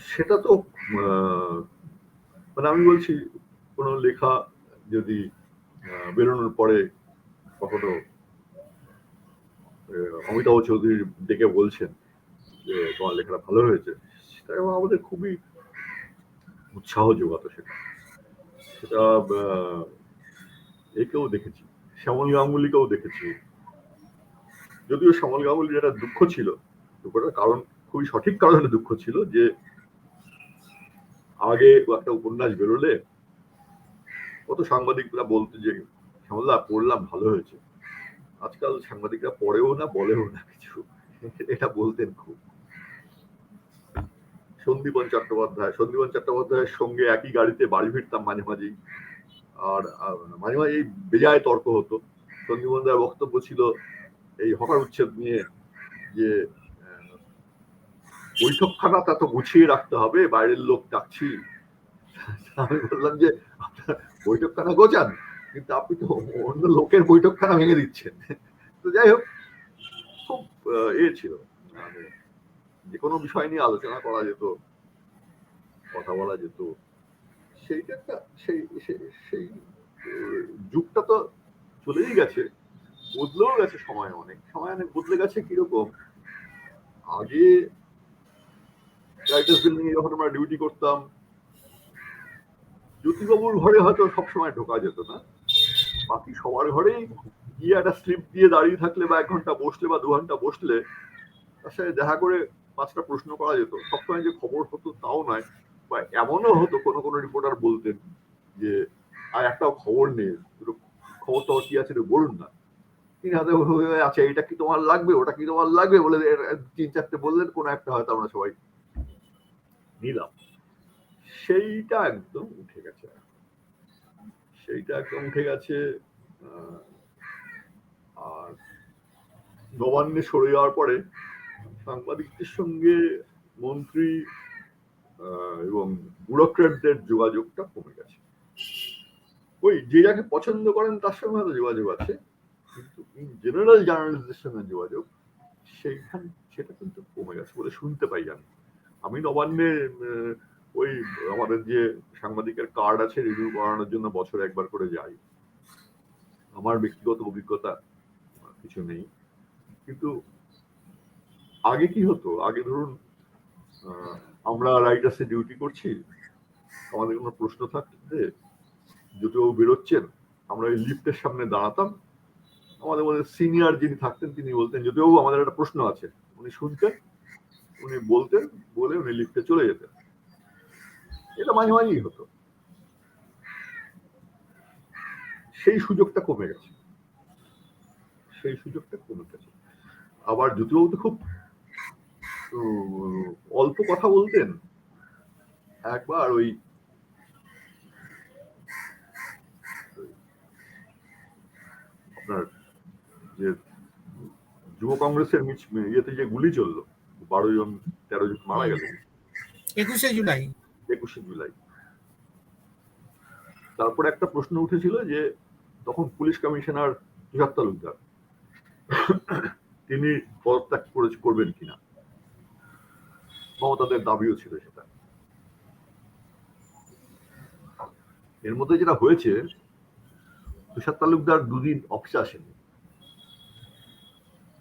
সেটা তো মানে আমি বলছি, কোনো লেখা যদি বেরোনোর পরে কখনো অমিতাভ চৌধুরী ডেকে বলছেন যে তোমার লেখাটা ভালো হয়েছে, সেটা আমাদের খুবই উৎসাহ যোগাতো। সেটা সেটা একেও দেখেছি, শ্যামল গাঙ্গুলিকেও দেখেছি। যদিও শ্যামল গাঙ্গুলির একটা দুঃখ ছিল, দুঃখটার কারণ খুবই সঠিক কারণে দুঃখ ছিল যে আগে একটা উপন্যাস বেরোলে কত সাংবাদিকরা বলতো যে শ্যামলদা পড়লাম ভালো হয়েছে। আজকাল সাংবাদিকরা পড়েও না, বলেও না কিছু, এটা বলতেন খুব। সন্দীপন চট্টোপাধ্যায়ের সঙ্গে একই গাড়িতে বাড়ি ফিরতাম মাঝে মাঝেই, আর মাঝে মাঝে বেজায় তর্ক হতো। সন্দীপন দার বক্তব্য ছিল এই হকার উচ্ছেদ নিয়ে যে বৈঠকখানা তা তো গুছিয়ে রাখতে হবে, বাইরের লোক ডাকছি। আমি বললাম যে আপনার বৈঠকখানা গোছান, কিন্তু আপনি তো অন্য লোকের বৈঠকখানা ভেঙে দিচ্ছেন। তো যাই হোক, খুব ছিল, মানে যে কোনো বিষয় নিয়ে আলোচনা করা যেত, কথা বলা যেত। সেইটা একটা সেই সেই যুগটা তো চলেই গেছে, বদলেও গেছে। সময় অনেক বদলে গেছে। কিরকম আগে রাইটার্স বিল্ডিং এ যখন আমরা ডিউটি করতাম, জ্যোতিবাবুর ঘরে হয়তো সবসময় ঢোকা যেত না, বাকি সবার ঘরেই গিয়ে একটা স্লিপ দিয়ে দাঁড়িয়ে থাকলে বা 1 ঘন্টা বসলে বা 2 ঘন্টা বসলে তার সাথে দেখা করে 5টা প্রশ্ন করা যেত। সবসময় যে খবর হতো তাও নয়, বা এমনও হতো কোনো কোনো রিপোর্টার বলতেন যে আর একটাও খবর নেই, খবর টবর কি আছে বলুন না। তিনি হাতে আচ্ছা এটা কি তোমার লাগবে, ওটা কি তোমার লাগবে বলে 3-4টে বললেন, কোনো একটা হয়তো আমরা সবাই নিলাম। সেইটা একদম উঠে গেছে, আর নবান্নে সরে যাওয়ার পরে সাংবাদিকদের সঙ্গে মন্ত্রী এবং ব্যুরোক্র্যাটদের যোগাযোগটা কমে গেছে। ওই যে যাকে পছন্দ করেন তার সঙ্গে হয়তো যোগাযোগ আছে, কিন্তু ইন জেনারেল জার্নালিস্টদের সঙ্গে যোগাযোগ সেটা কিন্তু কমে গেছে বলে শুনতে পাই আমি নবান্নে ওই আমাদের যে সাংবাদিকের কার্ড আছে রিভিউ করানোর জন্য বছরে একবার করে যাই। আমার ব্যক্তিগত অভিজ্ঞতা কিছু নেই, কিন্তু আগে কি হতো, আগে ধরুন আমরা রাইটার্সে ডিউটি করছি, আমাদের কোনো প্রশ্ন থাকতে জ্যোতিবাবু বেরোচ্ছেন, আমরা ওই লিফটের সামনে দাঁড়াতাম, আমাদের মধ্যে সিনিয়র যিনি থাকতেন তিনি বলতেন জ্যোতিবাবু আমাদের একটা প্রশ্ন আছে। উনি শুনতেন, উনি বলতেন, বলে উনি লিফটে চলে যেতেন। এটা মাঝে মাঝেই হতো। সেই সুযোগটা কমে গেছে। আবার জ্যোতিবাবু তো খুব অল্প কথা বলতেন। একবার ওই আপনার যে যুব কংগ্রেসের ইয়েতে যে গুলি চললো, 12 জন 13 জন মারা গেলেন 21শে জুলাই। 21শে জুলাই। তারপরে একটা প্রশ্ন উঠেছিল যে তখন পুলিশ কমিশনার তুষার তালুকদার, তিনি পদত্যাগ করবেন কিনা, মমতাদের দাবিও ছিল সেটা। এর মধ্যে যেটা হয়েছে, তুষার তালুকদার 2 দিন অফিসে আসেনি,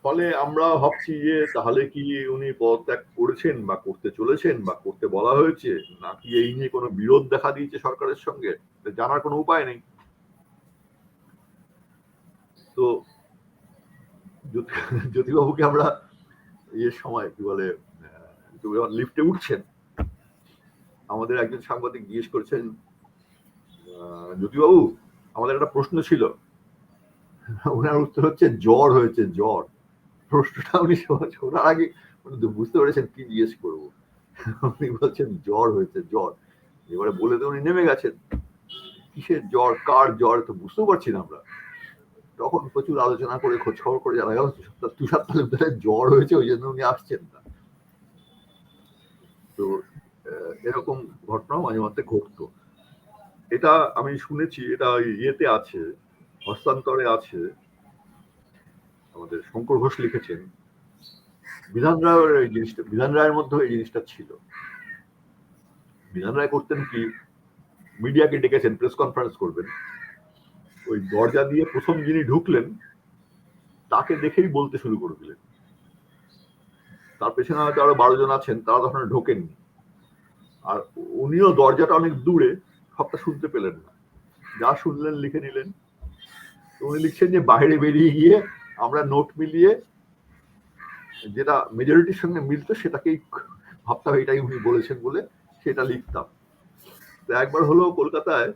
ফলে আমরা ভাবছি যে তাহলে কি উনি পদত্যাগ করেছেন বা করতে চলেছেন বা করতে বলা হয়েছে, নাকি এই নিয়ে কোনো বিরোধ দেখা দিয়েছে সরকারের সঙ্গে, জানার কোনো উপায় নেই। তো জ্যোতিবাবুকে আমরা ইয়ের সময় কি বলে লিফটে উঠছেন, আমাদের একজন সাংবাদিক জিজ্ঞেস করছেন, জ্যোতিবাবু আমাদের একটা প্রশ্ন ছিল। ওনার উত্তর হচ্ছে জ্বর হয়েছে, জ্বর। প্রশ্নটা উনি শোনার আগে বুঝতে পেরেছেন কি জিজ্ঞেস করবো। উনি বলছেন জ্বর হয়েছে, জ্বর। এবারে বলে তো উনি নেমে গেছেন। কিসের জ্বর, কার জ্বর তো বুঝতেও পারছি না আমরা। তখন প্রচুর আলোচনা করে খোঁজ খবর করে জানা গেল তুষার তালুকদারের জ্বর হয়েছে, ওই জন্য উনি আসছেন না। তো এরকম ঘটনা মাঝে মাঝে ঘটতো। এটা আমি শুনেছি, এটা ইয়েতে আছে, হস্তান্তরে আছে, আমাদের শঙ্কর ঘোষ লিখেছেন। বিধান রায়ের এই জিনিসটা, বিধান রায়ের মধ্যে এই জিনিসটা ছিল। বিধান রায় করতেন কি, মিডিয়াকে ডেকেছেন, প্রেস কনফারেন্স করবেন, ওই দরজা দিয়ে প্রথম যিনি ঢুকলেন তাকে দেখেই বলতে শুরু করে দিলেন। তার পেছনে হয়তো আরো 12 জন আছেন, তারা তখন ঢোকেননি, আর উনিও দরজাটা অনেক দূরে, সবটা শুনতে পেলেন না, যা শুনলেন লিখে নিলেন। উনি লিখছেন যে বাইরে বেরিয়ে গিয়ে আমরা নোট মিলিয়ে যেটা মেজরিটির সঙ্গে মিলতো সেটাকেই ভাবতাম এটাই উনি বলেছেন বলে সেটা লিখতাম। তো একবার হলো কলকাতায়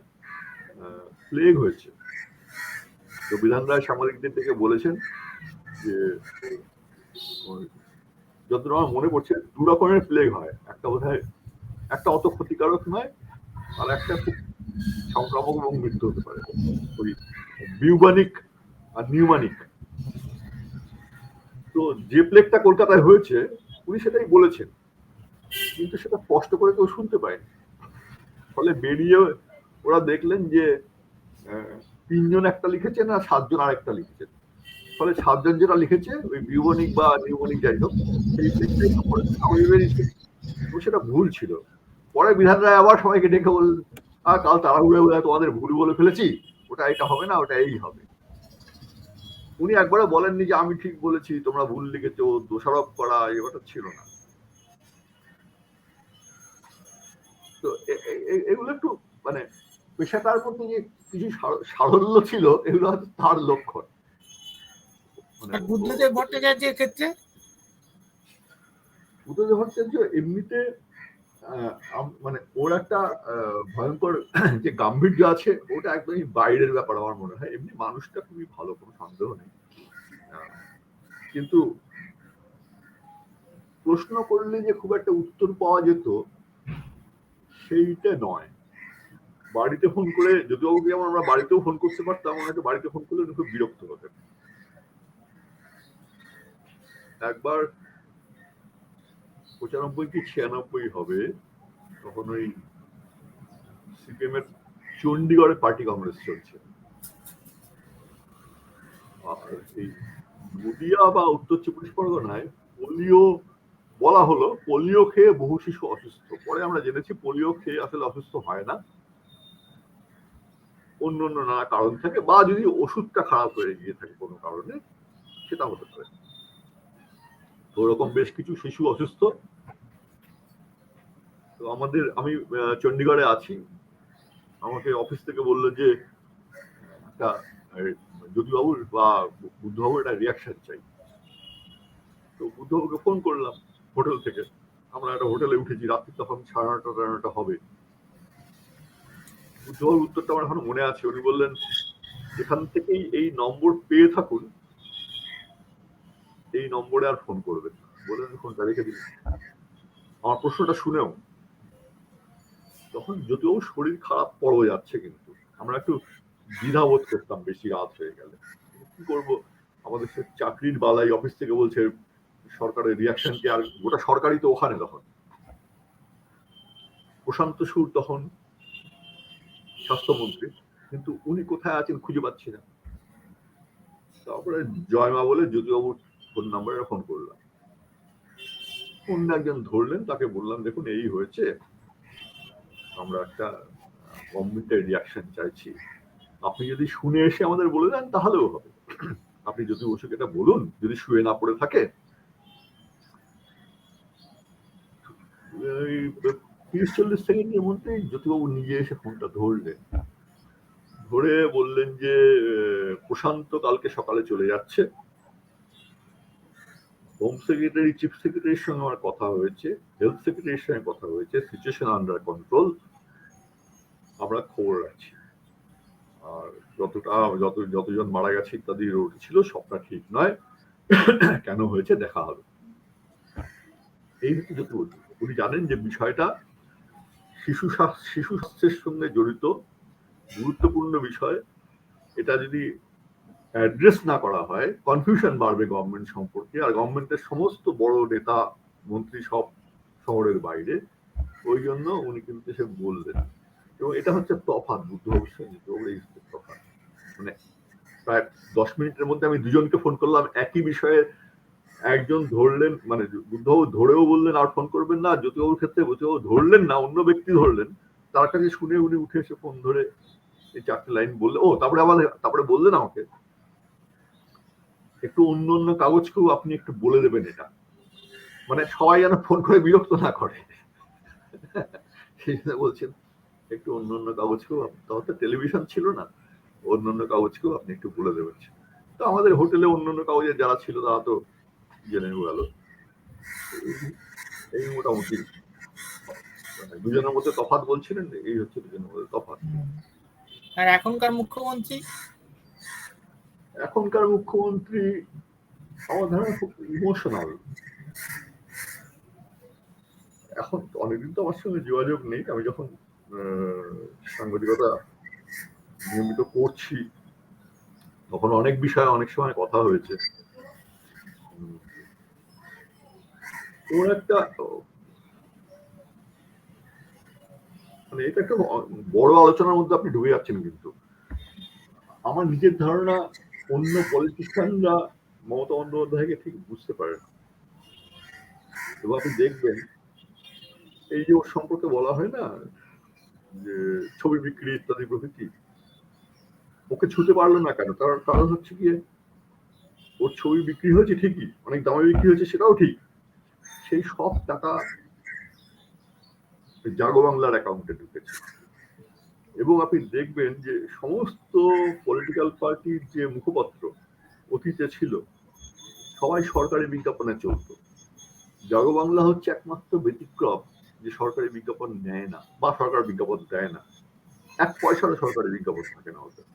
প্লেগ হয়েছে, তো বিধান রায় সাংবাদিকদের থেকে বলেছেন যে যতটা আমার মনে পড়ছে 2 রকমের প্লেগ হয়, একটা বোধহয় একটা অত ক্ষতিকারক নয়, আর একটা খুব সংক্রামক এবং মৃত্যু হতে পারে, ওই বিউবানিক আর নিউমানিক। তো যে প্লেগটা কলকাতায় হয়েছে উনি সেটাই বলেছেন, কিন্তু সেটা স্পষ্ট করে কেউ শুনতে পায়নি। ফলে বেরিয়ে ওরা দেখলেন যে 3 জন একটা লিখেছেন আর 7 জন আরেকটা লিখেছেন। ফলে 7 জন যেটা লিখেছে ওই বিউবনিক বা নিউমনিক যাই হোক, সেই প্লেগটাই আমি বেরিয়েছে, সেটা ভুল ছিল। পরে বিধান রায় আবার সবাইকে ডেকে বললেন, কাল তাড়াহুড়ো তোমাদের ভুল বলে ফেলেছি, ওটা এটা হবে না, ওটা এই হবে। উনি একবারও বলেননি যে আমি ঠিক বলেছি তোমরা ভুল লিখেছো, দোষারোপ করা এবারটা ছিল না। তো এগুলো একটু মানে পেশাটার মধ্যে যে কিছু সারল্য ছিল, এগুলো হয়তো তার লক্ষণ। আর বুদ্ধদেব ভট্টাচার্যের ক্ষেত্রে, বুদ্ধদেব ভট্টাচার্য এমনিতে মানে ওর একটা ভয়ঙ্কর যে গাম্ভীর্য আছে, ওটা একদমই বাইরের ব্যাপার আমার মনে হয়। এমনি মানুষটা খুবই ভালো, কোনো সন্দেহ নেই, কিন্তু প্রশ্ন করলে যে খুব একটা উত্তর পাওয়া যেত সেইটা নয়। বাড়িতে ফোন করে, যদিও যেমন আমরা বাড়িতেও ফোন করতে পারতাম, হয়তো বাড়িতে ফোন করলে উনি খুব বিরক্ত হতেন। একবার 95 কি 96 হবে, তখন ওই সিপিএম এর চণ্ডীগড়ে পার্টি কংগ্রেস চলছে, আর এই নদিয়া বা উত্তর 24 পরগনায় পোলিও বলা হলো, পোলিও খেয়ে বহু শিশু অসুস্থ। পরে আমরা জেনেছি পোলিও খেয়ে আসলে অসুস্থ হয় না, অন্য অন্য নানা কারণ থাকে, বা যদি ওষুধটা খারাপ হয়ে গিয়ে থাকে কোনো কারণে, সেটা হতে পারে। তো ওরকম বেশ কিছু শিশু অসুস্থ। তো আমি চণ্ডীগড়ে আছি, আমাকে অফিস থেকে বললো যে একটা জ্যোতিবাবুর বা বুদ্ধবাবুর একটা রিয়াকশন চাই। তো বুদ্ধবাবুকে ফোন করলাম হোটেল থেকে, আমরা একটা হোটেলে উঠেছি, রাত্রি তখন 9:30 হবে। বুদ্ধবাবুর উত্তরটা আমার এখনো মনে আছে। উনি বললেন, এখান থেকেই এই নম্বর পেয়ে থাকুন, এই নম্বরে আর ফোন করবেন না, বলে আমি ফোনটা রেখে দিলাম। আমার প্রশ্নটা শুনেও তখন যদিও শরীর খারাপ পড়ে যাচ্ছে, কিন্তু আমরা একটু দ্বিধাবোধ করতাম বেশি রাত হয়ে গেলে। কি করব, আমাদের সে চাকরির বালাই অফিস থেকে বলছে সরকারের রিয়াকশন কি, আর গোটা সরকারই তো ওখানে। তখন প্রশান্ত সুর তখন স্বাস্থ্যমন্ত্রী, কিন্তু উনি কোথায় আছেন খুঁজে পাচ্ছি না। তারপরে জয়মা বলে জ্যোতিবাবুর ফোন নাম্বারে ফোন করলাম। অন্য একজন ধরলেন, তাকে বললাম দেখুন এই হয়েছে, আমরা একটা গভর্নমেন্টের রিয়াকশন চাইছি, আপনি যদি শুনে এসে আমাদের বলে দেন তাহলেও হবে। আপনি যদি ওষুধ এটা বলুন, যদি শুয়ে না পড়ে থাকে। 30-40 সেকেন্ডের মধ্যেই জ্যোতিবাবু নিজে এসে ফোনটা ধরলেন, ধরে বললেন যে প্রশান্ত কালকে সকালে চলে যাচ্ছে, হোম সেক্রেটারি চিফ সেক্রেটারির সঙ্গে আমার কথা হয়েছে, হেলথ সেক্রেটারির সঙ্গে কথা হয়েছে, সিচুয়েশন আন্ডার কন্ট্রোল, আমরা খবর রাখছি। আর যতজন মারা গেছে ইত্যাদি রোড ছিল সবটা ঠিক নয়, কেন হয়েছে দেখা হবে। এই হচ্ছে জ্যোতিবাবু। উনি জানেন যে বিষয়টা শিশু স্বাস্থ্যের সঙ্গে জড়িত গুরুত্বপূর্ণ বিষয়। এটা যদি অ্যাড্রেস না করা হয় কনফিউশন বাড়বে গভর্নমেন্ট সম্পর্কে, আর গভর্নমেন্টের সমস্ত বড় নেতা মন্ত্রী সব শহরের বাইরে। ওই জন্য উনি কিন্তু সে বললেন, এবং এটা হচ্ছে তফাৎ বুদ্ধবাবুর সঙ্গে তফাৎ। মানে প্রায় 10 মিনিটের মধ্যে আমি দুজনকে ফোন করলাম একই বিষয়ে, একজন ধরলেন, মানে বুদ্ধবাবু ধরেও বললেন আর ফোন করবেন না, জ্যোতিবাবুর ক্ষেত্রে জ্যোতিবাবু ধরলেন না, অন্য ব্যক্তি ধরলেন, তার কাছে শুনে উনি উঠে এসে ফোন ধরে এই 4টে লাইন বললে। তারপরে বললেন আমাকে একটু অন্য অন্য কাগজকেও আপনি একটু বলে দেবেন এটা, মানে সবাই যেন ফোন করে বিরক্ত না করে, সেই জন্য বলছেন একটু অন্য অন্য কাগজকেও, তখন তো টেলিভিশন ছিল না, অন্য অন্য কাগজকেও আপনি একটু বলে দেবেন। তো আমাদের হোটেলে অন্য অন্য কাগজের যারা ছিল তারা তো জেনে গেল। এই মোটামুটি দুজনের মধ্যে তফাৎ বলছিলেন, এই হচ্ছে দুজনের মধ্যে তফাৎ। আর এখনকার মুখ্যমন্ত্রী আমার ধারণা খুব ইমোশনাল। এখন অনেকদিন তো আমার সঙ্গে যোগাযোগ নেই, আমি যখন সাংবাদিকতা নিয়মিত করছি তখন অনেক বিষয়ে অনেক সময় কথা হয়েছে। ওর একটা মানে এটা একটা বড় আলোচনার মধ্যে আপনি ঢুকে যাচ্ছেন, কিন্তু আমার নিজের ধারণা অন্য পলিটিশিয়ানরা মমতা বন্দ্যোপাধ্যায়কে ঠিক বুঝতে পারে না। এবং আপনি দেখবেন এই যে ওর সম্পর্কে বলা হয় না যে ছবি বিক্রি ইত্যাদি প্রভৃতি, ওকে ছুতে পারলো না কেন, তার কারণ হচ্ছে গিয়ে ওর ছবি বিক্রি হয়েছে ঠিকই, অনেক দামে বিক্রি হয়েছে সেটাও ঠিক, সেই সব টাকা জাগো বাংলার অ্যাকাউন্টে ঢুকেছে। এবং আপনি দেখবেন যে সমস্ত পলিটিক্যাল পার্টির যে মুখপত্র অতীতে ছিল সবাই সরকারি বিজ্ঞাপনে চলত, জাগো বাংলা হচ্ছে একমাত্র ব্যতিক্রম যে সরকারি বিজ্ঞাপন নেয় না বা সরকার বিজ্ঞাপন দেয় না, 1 পয়সারও সরকারি বিজ্ঞাপন থাকে না ওদের।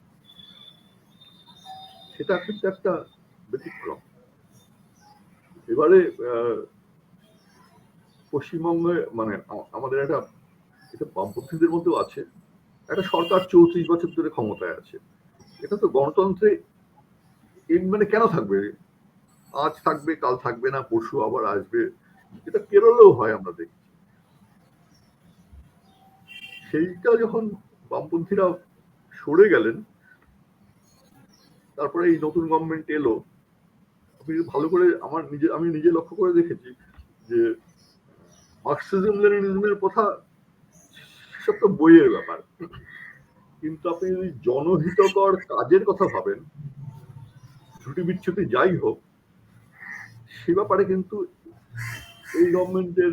সেটা কিন্তু একটা ব্যতিক্রম। এবারে পশ্চিমবঙ্গে মানে আমাদের এটা বামপন্থীদের মধ্যেও আছে, একটা সরকার 34 বছর ধরে ক্ষমতায় আছে, এটা তো গণতন্ত্রে মানে কেন থাকবে, আজ থাকবে কাল থাকবে না, পরশু আবার আসবে, এটা কেরলেও হয় আমরা দেখি। সেইটা যখন বামপন্থীরা সরে গেলেন, তারপরে এই নতুন গভর্নমেন্ট এলো, আপনি ভালো করে আমি নিজে লক্ষ্য করে দেখেছি যে মার্কসিজম লেনিনিজমের কথা সব তো বইয়ের ব্যাপার, কিন্তু আপনি যদি জনহিতকর কাজের কথা ভাবেন, ত্রুটি বিচ্যুতি যাই হোক, সে ব্যাপারে কিন্তু এই গভর্নমেন্টের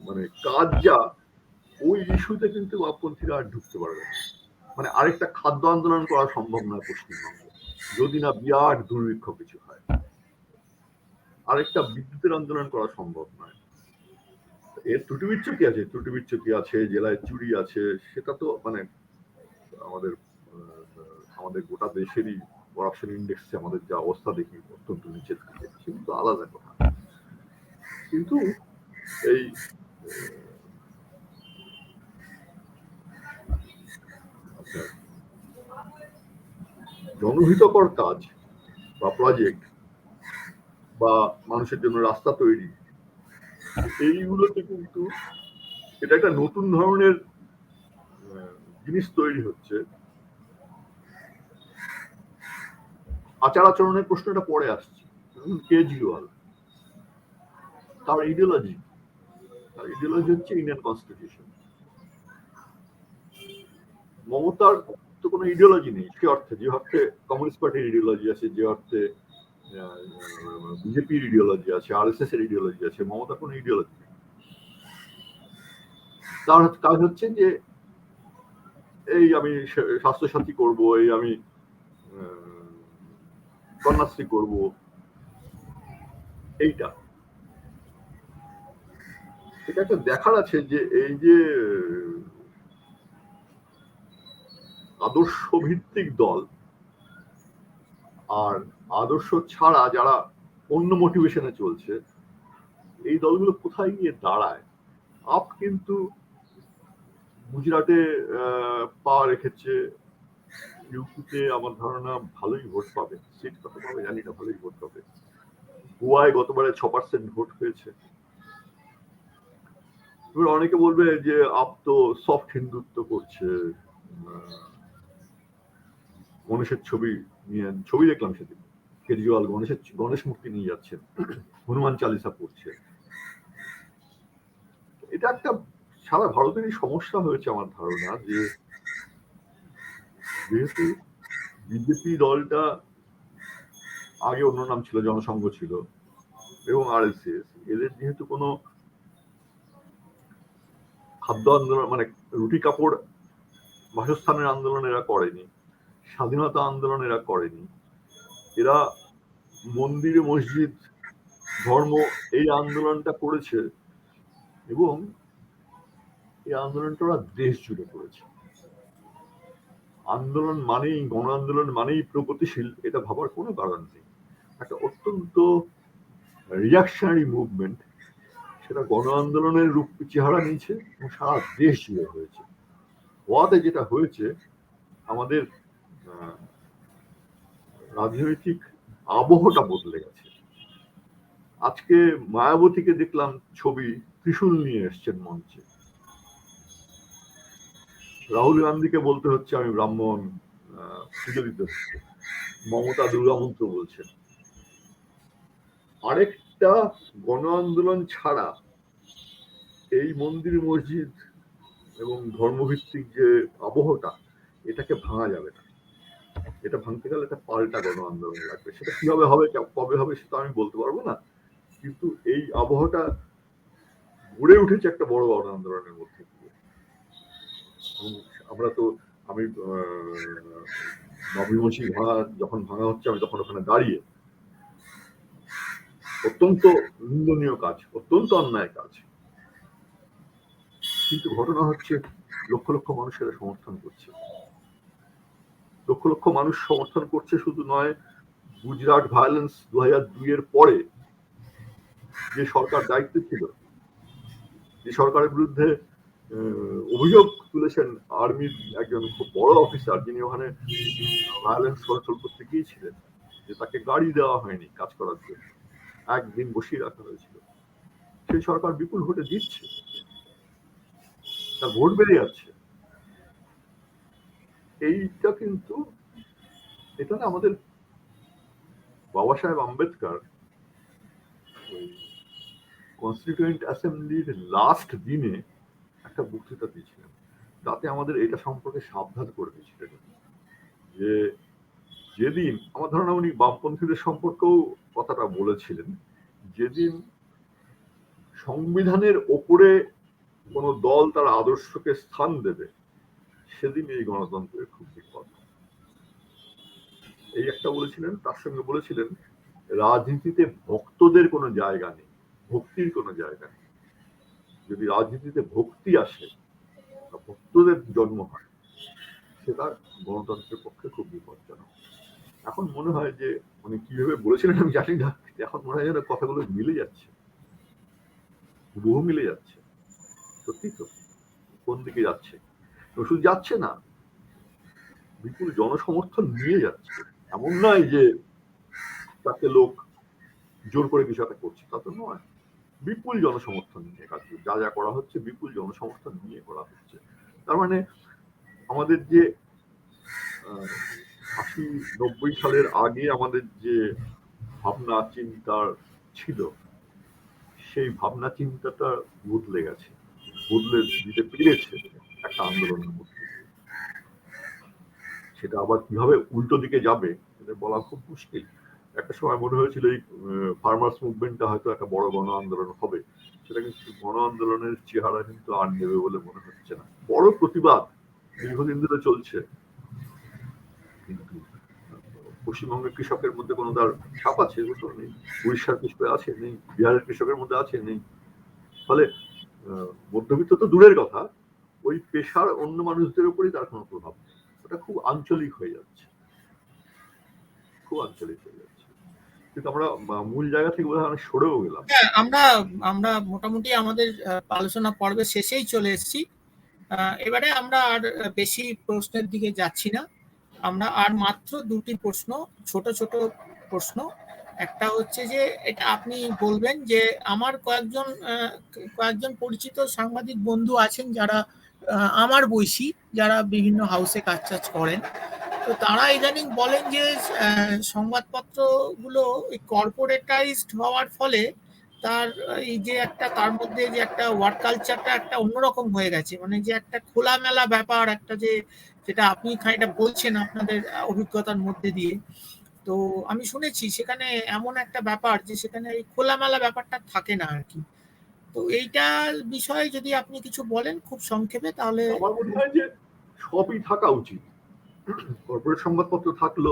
মানে কাজ যা, ওই ইস্যুতে কিন্তু বামপন্থীরা আর ঢুকতে পারবে না। মানে আরেকটা খাদ্য আন্দোলন করা সম্ভব নয় পশ্চিমবঙ্গে, যদি না বিরাট দুর্ভিক্ষ কিছু হয়। আরেকটা বিদ্যুতের আন্দোলন করা সম্ভব নয়। এর ত্রুটি বিচ্যুতি আছে, জেলায় চুরি আছে, সেটা তো মানে আমাদের গোটা দেশেরই করাপশন ইন্ডেক্সে আমাদের যা অবস্থা দেখি অত্যন্ত নিচের দিকে, কিন্তু আলাদা কথা। কিন্তু এই জনহিতকর কাজ বা প্রজেক্ট বা মানুষের জন্য রাস্তা তৈরি, এইগুলোতে কিন্তু এটা একটা নতুন ধরনের জিনিস তৈরি হচ্ছে। আচার আচরণের প্রশ্নটা পরে আসছে। কেজরিওয়াল, তার ইডিওলজি হচ্ছে ইন্ডিয়ান কনস্টিটিউশন। মমতার তো কোনো ইডিওলজি নেই সে অর্থে, যে অর্থে কমিউনিস্ট পার্টির ইডিওলজি আছে, যে অর্থে বিজেপির ইডিওলজি আছে, আরএসএস এর ইডিওলজি আছে। মমতার কোনো ইডিওলজি নেই। তার কাজ হচ্ছে যে এই আমি স্বাস্থ্যসাথী করব, এই আমি কন্যাশ্রী করব, এইটা এটা একটা দেখার আছে যে এই যে আদর্শ ভিত্তিক দল আর আদর্শ ছাড়া যারা অন্য মোটিভেশনে চলছে, এই দলগুলো কোথায় গিয়ে দাঁড়ায়। আপ কিন্তু গুজরাটে পা রেখেছে, ইউপিতে আমার ধারণা ভালোই ভোট পাবে, সিট কত পাবে জানি না, ভালোই ভোট পাবে। গোয়ায় গতবারে 6% ভোট হয়েছে। এবার অনেকে বলবে যে আপ তো সফট হিন্দুত্ব করছে, গণেশের ছবি দেখলাম সেদিন, কেজরিওয়াল গণেশ মূর্তি নিয়ে যাচ্ছেন, হনুমান চালিসা পড়ছে। এটা একটা সারা ভারতেরই সমস্যা হয়েছে আমার ধারণা, যে যেহেতু বিজেপি দলটা আগে অন্য নাম ছিল, জনসংঘ ছিল, এবং আরএসএস, এদের যেহেতু কোনো খাদ্য আন্দোলন মানে রুটি কাপড় বাসস্থানের আন্দোলন এরা করেনি, স্বাধীনতা আন্দোলন এরা করেনি, এরা মন্দিরে মসজিদ ধর্ম এই আন্দোলনটা করেছে, এবং এই আন্দোলনটা ওরা দেশ জুড়ে করেছে। আন্দোলন মানেই, গণ আন্দোলন মানেই প্রগতিশীল, এটা ভাবার কোনো কারণ নেই। একটা অত্যন্ত রিয়াকশনারি মুভমেন্ট, সেটা গণ আন্দোলনের রূপ চেহারা নিয়েছে এবং সারা দেশ জুড়ে হয়েছে। ওয়াতে যেটা হয়েছে, আমাদের রাজনৈতিক আবহটা বদলে গেছে। আজকে মায়াবতীকে দেখলাম ছবি, ত্রিশূল নিয়ে এসছেন মঞ্চে। রাহুল গান্ধীকে বলতে হচ্ছে আমি ব্রাহ্মণ, পুজো দিতে হচ্ছে। মমতা দুর্গা মন্ত্র বলছেন। আরেকটা গণ আন্দোলন ছাড়া এই মন্দির মসজিদ এবং ধর্মভিত্তিক যে আবহটা, এটাকে ভাঙা যাবে না। এটা ভাঙতে গেলে একটা পাল্টা গণ আন্দোলন লাগবে। সেটা কিভাবে হবে, কবে হবে, সেটা আমি বলতে পারবো না, কিন্তু এই আবহটা গড়ে উঠেছে একটা বড় গণ আন্দোলনের মধ্যে দিয়ে। আমরা তো, আমি বাবরি মসজিদ যখন ভাঙা হচ্ছে, আমি তখন ওখানে দাঁড়িয়ে, অত্যন্ত নিন্দনীয় কাজ, অত্যন্ত অন্যায় কাজ, কিন্তু ঘটনা হচ্ছে লক্ষ লক্ষ মানুষেরা সমর্থন করছে। লক্ষ লক্ষ মানুষ সমর্থন করছে শুধু নয়, গুজরাট ভায়োলেন্স 2002 এর পরে যে সরকার দায়িত্বে ছিল, যে সরকারের বিরুদ্ধে অভিযোগ তুলেছেন আর্মির একজন খুব বড় অফিসার, যিনি ওখানে ভায়োলেন্স কন্ট্রোল করতে গিয়েছিলেন, যে তাকে গাড়ি দেওয়া হয়নি কাজ করার জন্য, একদিন বসিয়ে রাখা হয়েছিল। সেই সরকার বিপুল ভোটে জিতছে, তার ভোট বেড়ে যাচ্ছে। এইটা কিন্তু, এটা না আমাদের বাবা সাহেব আম্বেদকর কনস্টিটিউয়েন্ট অ্যাসেম্বলির লাস্ট দিনে একটা বক্তৃতা দিয়েছিলেন, তাতে আমাদের এটা সম্পর্কে সাবধান করে দিয়েছিলেন যে যেদিন, আমার ধারণা উনি বামপন্থীদের সম্পর্কেও কথাটা বলেছিলেন, যেদিন সংবিধানের ওপরে কোন দল তার আদর্শকে স্থান দেবে, সেদিন এই গণতন্ত্রের খুব বিপদ। এই একটা বলেছিলেন, তার সঙ্গে বলেছিলেন রাজনীতিতে ভক্তদের কোনো জায়গা নেই, ভক্তির কোনো জায়গা নেই। যদি রাজনীতিতে ভক্তি আসে, ভক্তদের জন্ম হয়, সেটা গণতন্ত্রের পক্ষে খুব বিপজ্জনক। এখন মনে হয় যে মানে কিভাবে বলেছিলেন আমি জানি না, এখন মনে হয় যেন কথাগুলো মিলে যাচ্ছে, বহু মিলে যাচ্ছে। সত্যি তো, কোন দিকে যাচ্ছে? শুধু যাচ্ছে না, বিপুল জনসমর্থন নিয়ে যাচ্ছে। এমন নয় যে তাকে লোক জোর করে কিছু একটা করছে, তা তো নয়। বিপুল জনসমর্থন নিয়ে কাজ, যা যা করা হচ্ছে বিপুল জনসমর্থন নিয়ে করা হচ্ছে। তার মানে আমাদের যে 80-90 সালের আগে আমাদের যে ভাবনা চিন্তা ছিল, সেই ভাবনা চিন্তাটা বদলে গেছে, বদলে দিতে পেরেছে একটা আন্দোলনের মধ্যে। সেটা আবার কিভাবে উল্টো দিকে যাবে এটা বলা খুব মুশকিল। একটা সময় মনে হয়েছিল এই ফার্মার্স মুভমেন্টটা হয়তো একটা বড় গণ আন্দোলন হবে, সেটা কিন্তু গণ আন্দোলনের চেহারা কিন্তু আর নেবে বলে মনে হচ্ছে না। বড় প্রতিবাদ দীর্ঘদিন ধরে চলছে, কিন্তু পশ্চিমবঙ্গের কৃষকের মধ্যে কোনো তার ছাপ আছে এগুলো নেই, উড়িষ্যার কৃষকের আছে নেই, বিহারের কৃষকের মধ্যে আছে নেই। ফলে মধ্যবিত্ত তো দূরের কথা, ওই পেশার অন্য মানুষদের উপরই তার কোনো প্রভাব নেই। ওটা খুব আঞ্চলিক হয়ে যাচ্ছে, খুব আঞ্চলিক হয়ে যাচ্ছে। কিন্তু আমরা মূল জায়গা থেকে বোধহয় অনেক সরেও গেলাম। হ্যাঁ, আমরা আমরা মোটামুটি আমাদের আলোচনা পর্বের শেষেই চলে এসেছি। এবারে আমরা আর বেশি প্রশ্নের দিকে যাচ্ছি না। আমরা আর মাত্র দুটি প্রশ্ন, ছোট ছোট প্রশ্ন। একটা হচ্ছে যে এটা আপনি বলবেন যে আমার কয়েকজন পরিচিত সাংবাদিক বন্ধু আছেন যারা আমার বয়সী, যারা বিভিন্ন হাউসে কাজ টাজ করেন। তো তারা ইদানিং বলেন যে সংবাদপত্রগুলো কর্পোরেটাইজড হওয়ার ফলে তার এই যে একটা তার মধ্যে যে একটা ওয়ার্ক কালচারটা একটা অন্যরকম হয়ে গেছে, মানে যে একটা খোলামেলা ব্যাপার, একটা যে যেটা আপনি খানিকটা বলছেন আপনাদের অভিজ্ঞতার মধ্যে দিয়ে। তো আমি শুনেছি সেখানে এমন একটা ব্যাপার যে সেখানে এই খোলামেলা ব্যাপারটা থাকে না আর কি। তো এইটার বিষয়ে যদি আপনি কিছু বলেন খুব সংক্ষেপে, তাহলে। আমার মনে হয় যে সবই থাকা উচিত। কর্পোরেট সংবাদপত্র থাকলো,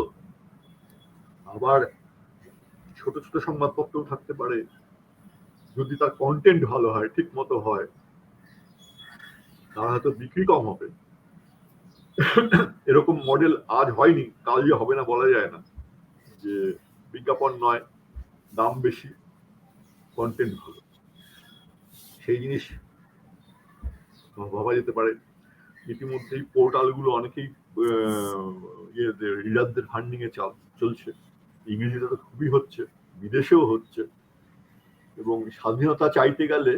আবার ছোট ছোট সংবাদপত্রও থাকতে পারে, যদি তার কন্টেন্ট ভালো হয়, ঠিক মতো হয়, তার হয়তো বিক্রি কম হবে। এরকম মডেল আজ হয়নি, কাল যে হবে না বলা যায় না। যে বিজ্ঞাপন নয়, দাম বেশি, কন্টেন্ট ভালো, সেই জিনিস ভাবা যেতে পারে। ইতিমধ্যেই পোর্টালগুলো অনেকেই রিডারদের ফান্ডিং এ চলছে। ইংরেজিতে তো খুবই হচ্ছে, বিদেশেও হচ্ছে। এবং স্বাধীনতা চাইতে গেলে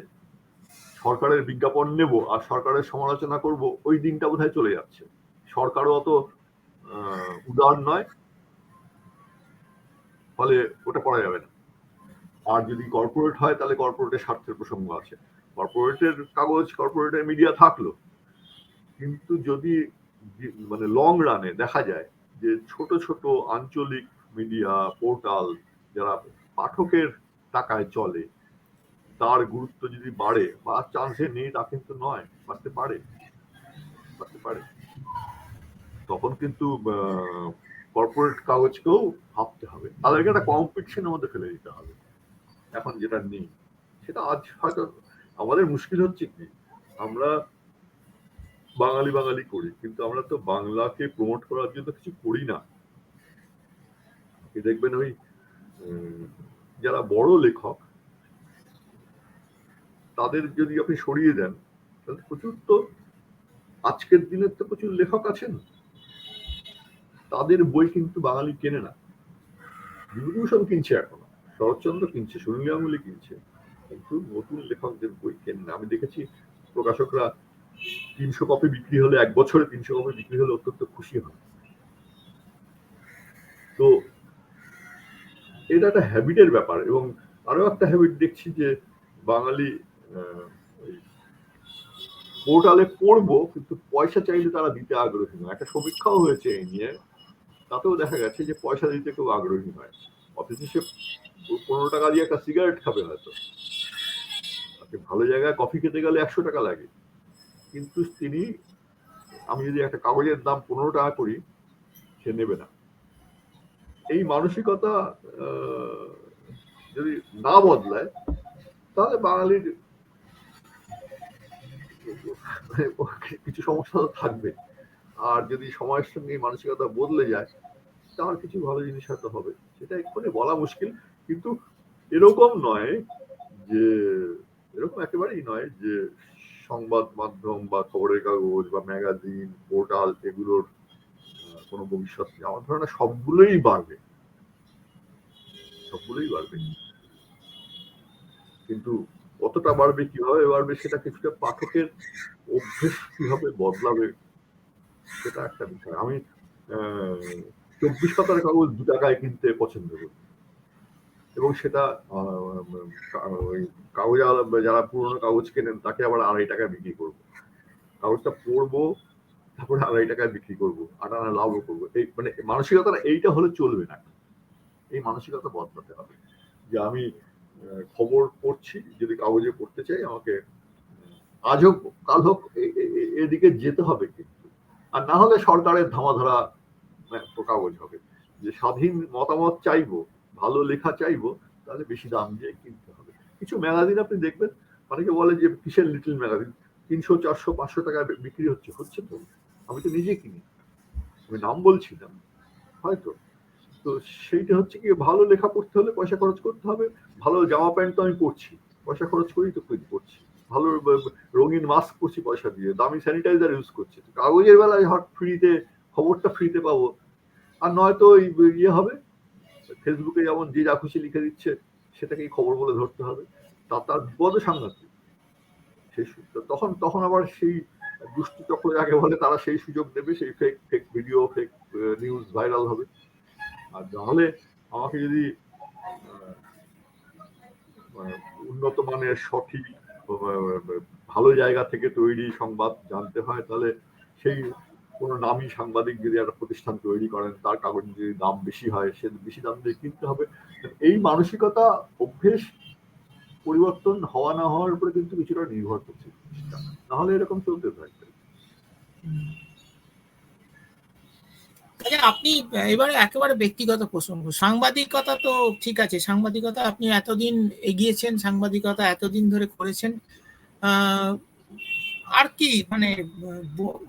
সরকারের বিজ্ঞাপন নেব আর সরকারের সমালোচনা করব, ওই দিনটা বোধহয় চলে যাচ্ছে। সরকারও অত উদার নয়, ফলে ওটা করা যাবে না। আর যদি কর্পোরেট হয় তাহলে কর্পোরেটের স্বার্থের প্রসঙ্গ আছে, কর্পোরেটের কাগজ, কর্পোরেটের মিডিয়া থাকলো। কিন্তু যদি মানে লং রানে দেখা যায় যে ছোট ছোট আঞ্চলিক মিডিয়া পোর্টাল যারা পাঠকের টাকায় চলে, তার গুরুত্ব যদি বাড়ে, বা চান্সে নেই তা কিন্তু নয়, বাড়তে পারে, বাড়তে পারে, তখন কিন্তু কর্পোরেট কাগজকেও ভাবতে হবে, তাদেরকে একটা কম্পিটিশনের মধ্যে ফেলে দিতে হবে। এখন যেটা নেই সেটা আজ হয়তো আমাদের মুশকিল হচ্ছে কি, আমরা বাঙালি বাঙালি করি, কিন্তু আমরা তো বাংলাকে প্রমোট করার জন্য কিছু করি না। দেখবেন ওই যারা বড় লেখক, তাদের যদি আপনি সরিয়ে দেন, তাহলে প্রচুর তো আজকের দিনের তো প্রচুর লেখক আছেন, তাদের বই কিন্তু বাঙালি কেনে না। বিভূতিভূষণ কিনছে, এখন শরৎচন্দ্র কিনছে, সুনীল গাঙ্গুলি কিনছে, কিন্তু নতুন লেখকদের বই কেনে না। আমি দেখেছি প্রকাশকরা 300 কপি বিক্রি হলে, এক বছরে 300 কপি বিক্রি হলে অত্যন্ত খুশি হয়। তো এটা একটা হ্যাবিটের ব্যাপার। এবং আরো একটা হ্যাবিট দেখছি যে বাঙালি পোর্টালে পড়বো, কিন্তু পয়সা চাইলে তারা দিতে আগ্রহী নয়। একটা সমীক্ষাও হয়েছে এই নিয়ে, তাতেও দেখা গেছে যে পয়সা দিতে কেউ আগ্রহী নয়। অথচ সে 15 টাকা দিয়ে একটা সিগারেট খাবে হয়তো, ভালো জায়গায় কফি খেতে গেলে 100 টাকা লাগে, কিন্তু তিনি, আমি যদি একটা কাগজের দাম 15 টাকা করি, সে নেবে না। এই মানসিকতা যদি না বদলায়, তাহলে বাঙালির কিছু সমস্যা তো থাকবে। আর যদি সময়ের সঙ্গে মানসিকতা বদলে যায়, তার কিছু ভালো জিনিস হয়তো হবে, সেটা এক্ষুনি বলা মুশকিল। কিন্তু এরকম নয় যে, এরকম একেবারেই নয় যে সংবাদ মাধ্যম বা খবরের কাগজ বা ম্যাগাজিন পোর্টাল এগুলোর কোনো ভবিষ্যৎ নেই। আমার ধারণা সবগুলোই বাড়বে, সবগুলোই বাড়বে, কিন্তু কতটা বাড়বে, কিভাবে বাড়বে, সেটা কিছুটা পাঠকের অভ্যেস কিভাবে বদলাবে সেটা একটা বিষয়। আমি 24 পাতার কাগজ 2 টাকায় কিনতে পছন্দ করি, এবং সেটা ওই কাগজ যারা পুরোনো কাগজ কেনেন তাকে আবার 2.5 টাকায় বিক্রি করবো। কাগজটা পড়বো, তারপরে 2.5 টাকায় বিক্রি করবো, 8 আনা লাভও করবো। এই মানে মানসিকতাটা এইটা হলে চলবে না। এই মানসিকতা বদলাতে হবে যে আমি খবর পড়ছি, যদি কাগজে পড়তে চাই আমাকে আজ হোক কাল হোক এদিকে যেতে হবে, কিন্তু আর না হলে সরকারের ধামাধারা কাগজ হবে। যে স্বাধীন মতামত চাইবো, ভালো লেখা চাইবো, তাহলে বেশি দাম দিয়ে কিনতে হবে। কিছু ম্যাগাজিন আপনি দেখবেন, অনেকে বলে যে কিসের লিটল ম্যাগাজিন, 300, 400, 500 টাকায় বিক্রি হচ্ছে তো। আমি তো নিজে কিনি, আমি নাম বলছি না হয়তো। তো সেইটা হচ্ছে কি, ভালো লেখা পড়তে হলে পয়সা খরচ করতে হবে। ভালো জামা প্যান্ট তো আমি পরছি, পয়সা খরচ করেই তো পড়ছি। ভালো রঙিন মাস্ক পরছি পয়সা দিয়ে, দামি স্যানিটাইজার ইউজ করছি। কাগজের বেলায় হট ফ্রিতে খবরটা ফ্রিতে পাবো। আর নয়তো ইয়ে হবে, ফেসবুকে যেমন যে যা খুশি লিখে দিচ্ছে সেটাকেই খবর বলে ধরতে হবে। তার বিপদও সাংঘাতিক। সেই তখন তখন আবার সেই দুষ্টু চক্র যাকে বলে, তারা সেই সুযোগ নেবে, সেই fake fake video, fake news viral হবে। আর তাহলে আমাকে যদি উন্নত মানের সঠিক ভালো জায়গা থেকে তৈরি সংবাদ জানতে হয়, তাহলে সেই কোনো নামী সাংবাদিক যদি একটা প্রতিষ্ঠান তৈরি করেন, তার কাগজ যদি দাম বেশি হয়, সে বেশি দাম দিয়ে কিনতে হবে। এই মানসিকতা অভ্যেস পরিবর্তন হওয়া না হওয়ার উপরে কিন্তু কিছুটা নির্ভর করছে, নাহলে এরকম চলতে থাকবে। আপনি এবারে একেবারে ব্যক্তিগত প্রসঙ্গ, সাংবাদিকতা তো ঠিক আছে, সাংবাদিকতা আপনি এতদিন এগিয়েছেন, সাংবাদিকতা এতদিন ধরে করেছেন, আর কি মানে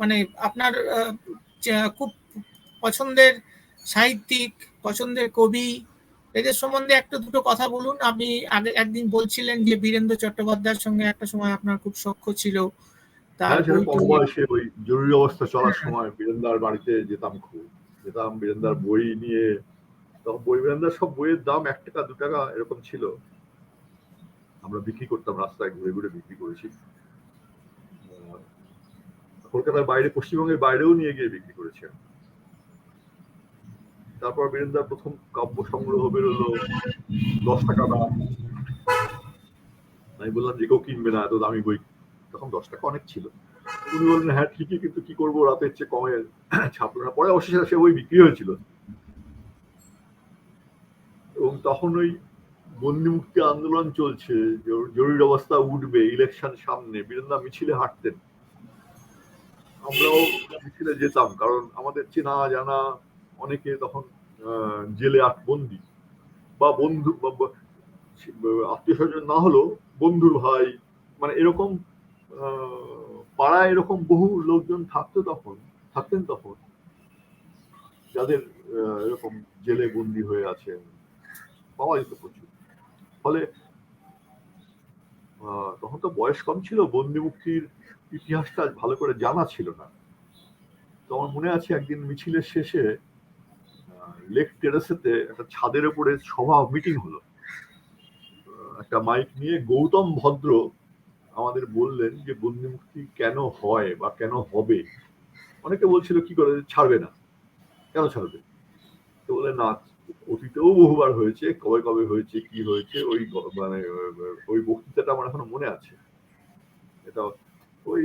মানে আপনার খুব পছন্দের সাহিত্যিক, পছন্দের কবি, এদের সম্বন্ধে একটা দুটো কথা বলুন। আপনি আগে একদিন বলছিলেন যে বীরেন্দ্র চট্টোপাধ্যায়ের সঙ্গে একটা সময় আপনার খুব সখ্য ছিল, তার হ্যাঁ, সেটা বই কম টই। বয়সে ওই জরুরি অবস্থা চলার সময় বীরেন্দ্রার বাড়িতে যেতাম, খুব যেতাম। বীরেন্দ্রার বই নিয়ে, তখন বীরেন্দ্রার সব বইয়ের দাম 1 টাকা 2 টাকা এরকম ছিল। আমরা বিক্রি করতাম, রাস্তায় ঘুরে ঘুরে বিক্রি করেছি। কলকাতার বাইরে, পশ্চিমবঙ্গের বাইরেও নিয়ে গিয়ে বিক্রি করেছি। তারপর বীরেন্দ্রার প্রথম কাব্য সংগ্রহ বেরোলো, 10 টাকা দাম। আমি বললাম যে কেউ কিনবে না, এত দামি বই। তখন 10 টাকা অনেক ছিল। উনি বললেন হ্যাঁ ঠিকই, কিন্তু কি করবো, রাতের চেয়ে কমে ছাপলো না। পরে অবশেষে সে বই বিক্রি হয়েছিল। এবং তখন ওই বন্দি মুক্তি আন্দোলন চলছে, জরুরি অবস্থা উঠবে, ইলেকশন সামনে, বীরেন্দ্র মিছিলে হাঁটতেন, আমরাও মিছিলে যেতাম, কারণ আমাদের চেনা জানা অনেকে তখন জেলে বন্দি, বা বন্ধু আত্মীয় স্বজন না হলেও বন্ধুর ভাই, মানে এরকম পাড়ায় এরকম বহু লোকজন থাকতেন তখন, যাদের এরকম জেলে বন্দি হয়ে আছেন, পাওয়া যেত প্রচুর। ফলে তখন তো বয়স কম ছিল, বন্দি মুক্তির ইতিহাসটা ভালো করে জানা ছিল না। তো আমার মনে আছে একদিন মিছিলের শেষে লেক টেরেসেতে একটা ছাদের উপরে সভা মিটিং হলো। একটা মাইক নিয়ে গৌতম ভদ্র আমাদের বললেন যে বন্দি মুক্তি কেন হয় বা কেন হবে। অনেকে বলছিল কি করে ছাড়বে না, কেন ছাড়বে। তো বলে না, অতীতেও বহুবার হয়েছে, কবে কবে হয়েছে, কি হয়েছে, ওই মানে ওই বক্তৃতাটা আমার এখনো মনে আছে। এটা ওই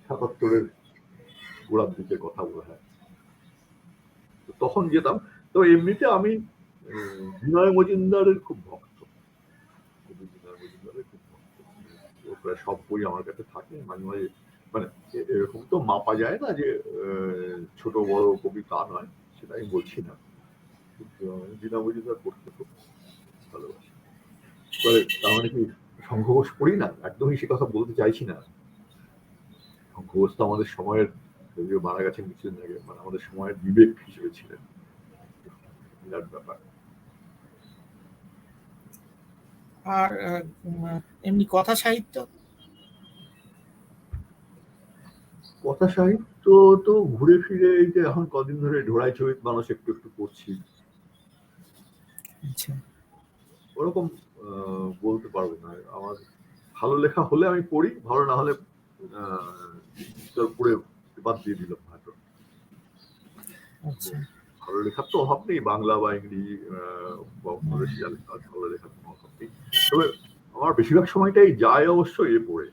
77-এর গোড়ার দিকের কথা বলা হয়। তখন যেতাম। তো এমনিতে আমি বিনয় মজুমদারের খুব ভক্ত, বিনয় মজুমদারের খুব ভক্ত। প্রায় সব বই আমার কাছে থাকে। মাঝে মাঝে মানে এরকম তো মাপা যায় না যে ছোট বড় কবি, তা নয়, সেটা আমি বলছি না, কিন্তু বিনয় মজুমদার পড়তে খুব ভালোবাসি। তার মানে কি শঙ্খ ঘোষ পড়ি না? একদমই সে কথা বলতে চাইছি না। শঙ্খ ঘোষ তো আমাদের সময়ের যদিও মারা গেছেন কিছুদিন আগে, মানে আমাদের সময়ের বিবেক হিসেবে ছিলেন। বিরাট ব্যাপার। আর এমনি কথা সাহিত্য, কথা সাহিত্য তো ঘুরে ফিরে এই যে এখন কদিন ধরে ঢোড়াই ছবি মানুষ একটু একটু পড়ছি, আচ্ছা ওরকম বলতে পারবো না। আমার ভালো লেখা হলে আমি পড়ি, ভালো না হলে পড়ে বাদ দিয়ে দিলাম হয়তো। আচ্ছা ভালো লেখার তো অভাব নেই, বাংলা বা ইংরেজি বা অন্য দেশে যা লেখা আছে, ভালো লেখার কোনো অভাব নেই। তবে আমার বেশিরভাগ সময়টাই যায় অবশ্য পড়ে,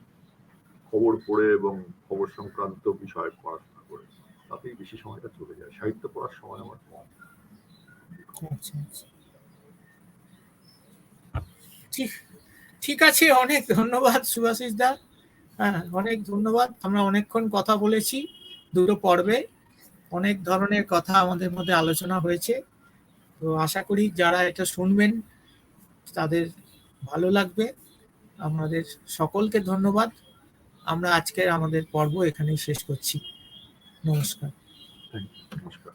খবর পড়ে এবং খবর সংক্রান্ত বিষয়ে পড়াশোনা করে, তাতেই বেশি সময়টা চলে যায়। সাহিত্য পড়ার সময় আমার কম। আচ্ছা আচ্ছা ঠিক ঠিক আছে, অনেক ধন্যবাদ সুভাষিস দা। হ্যাঁ, অনেক ধন্যবাদ। আমরা অনেকক্ষণ কথা বলেছি, দুটো পর্বে অনেক ধরনের কথা আমাদের মধ্যে আলোচনা হয়েছে। তো আশা করি যারা এটা শুনবেন তাদের ভালো লাগবে। আমাদের সকলকে ধন্যবাদ। আমরা আজকের আমাদের পর্ব এখানেই শেষ করছি। নমস্কার। থ্যাংক ইউ, নমস্কার।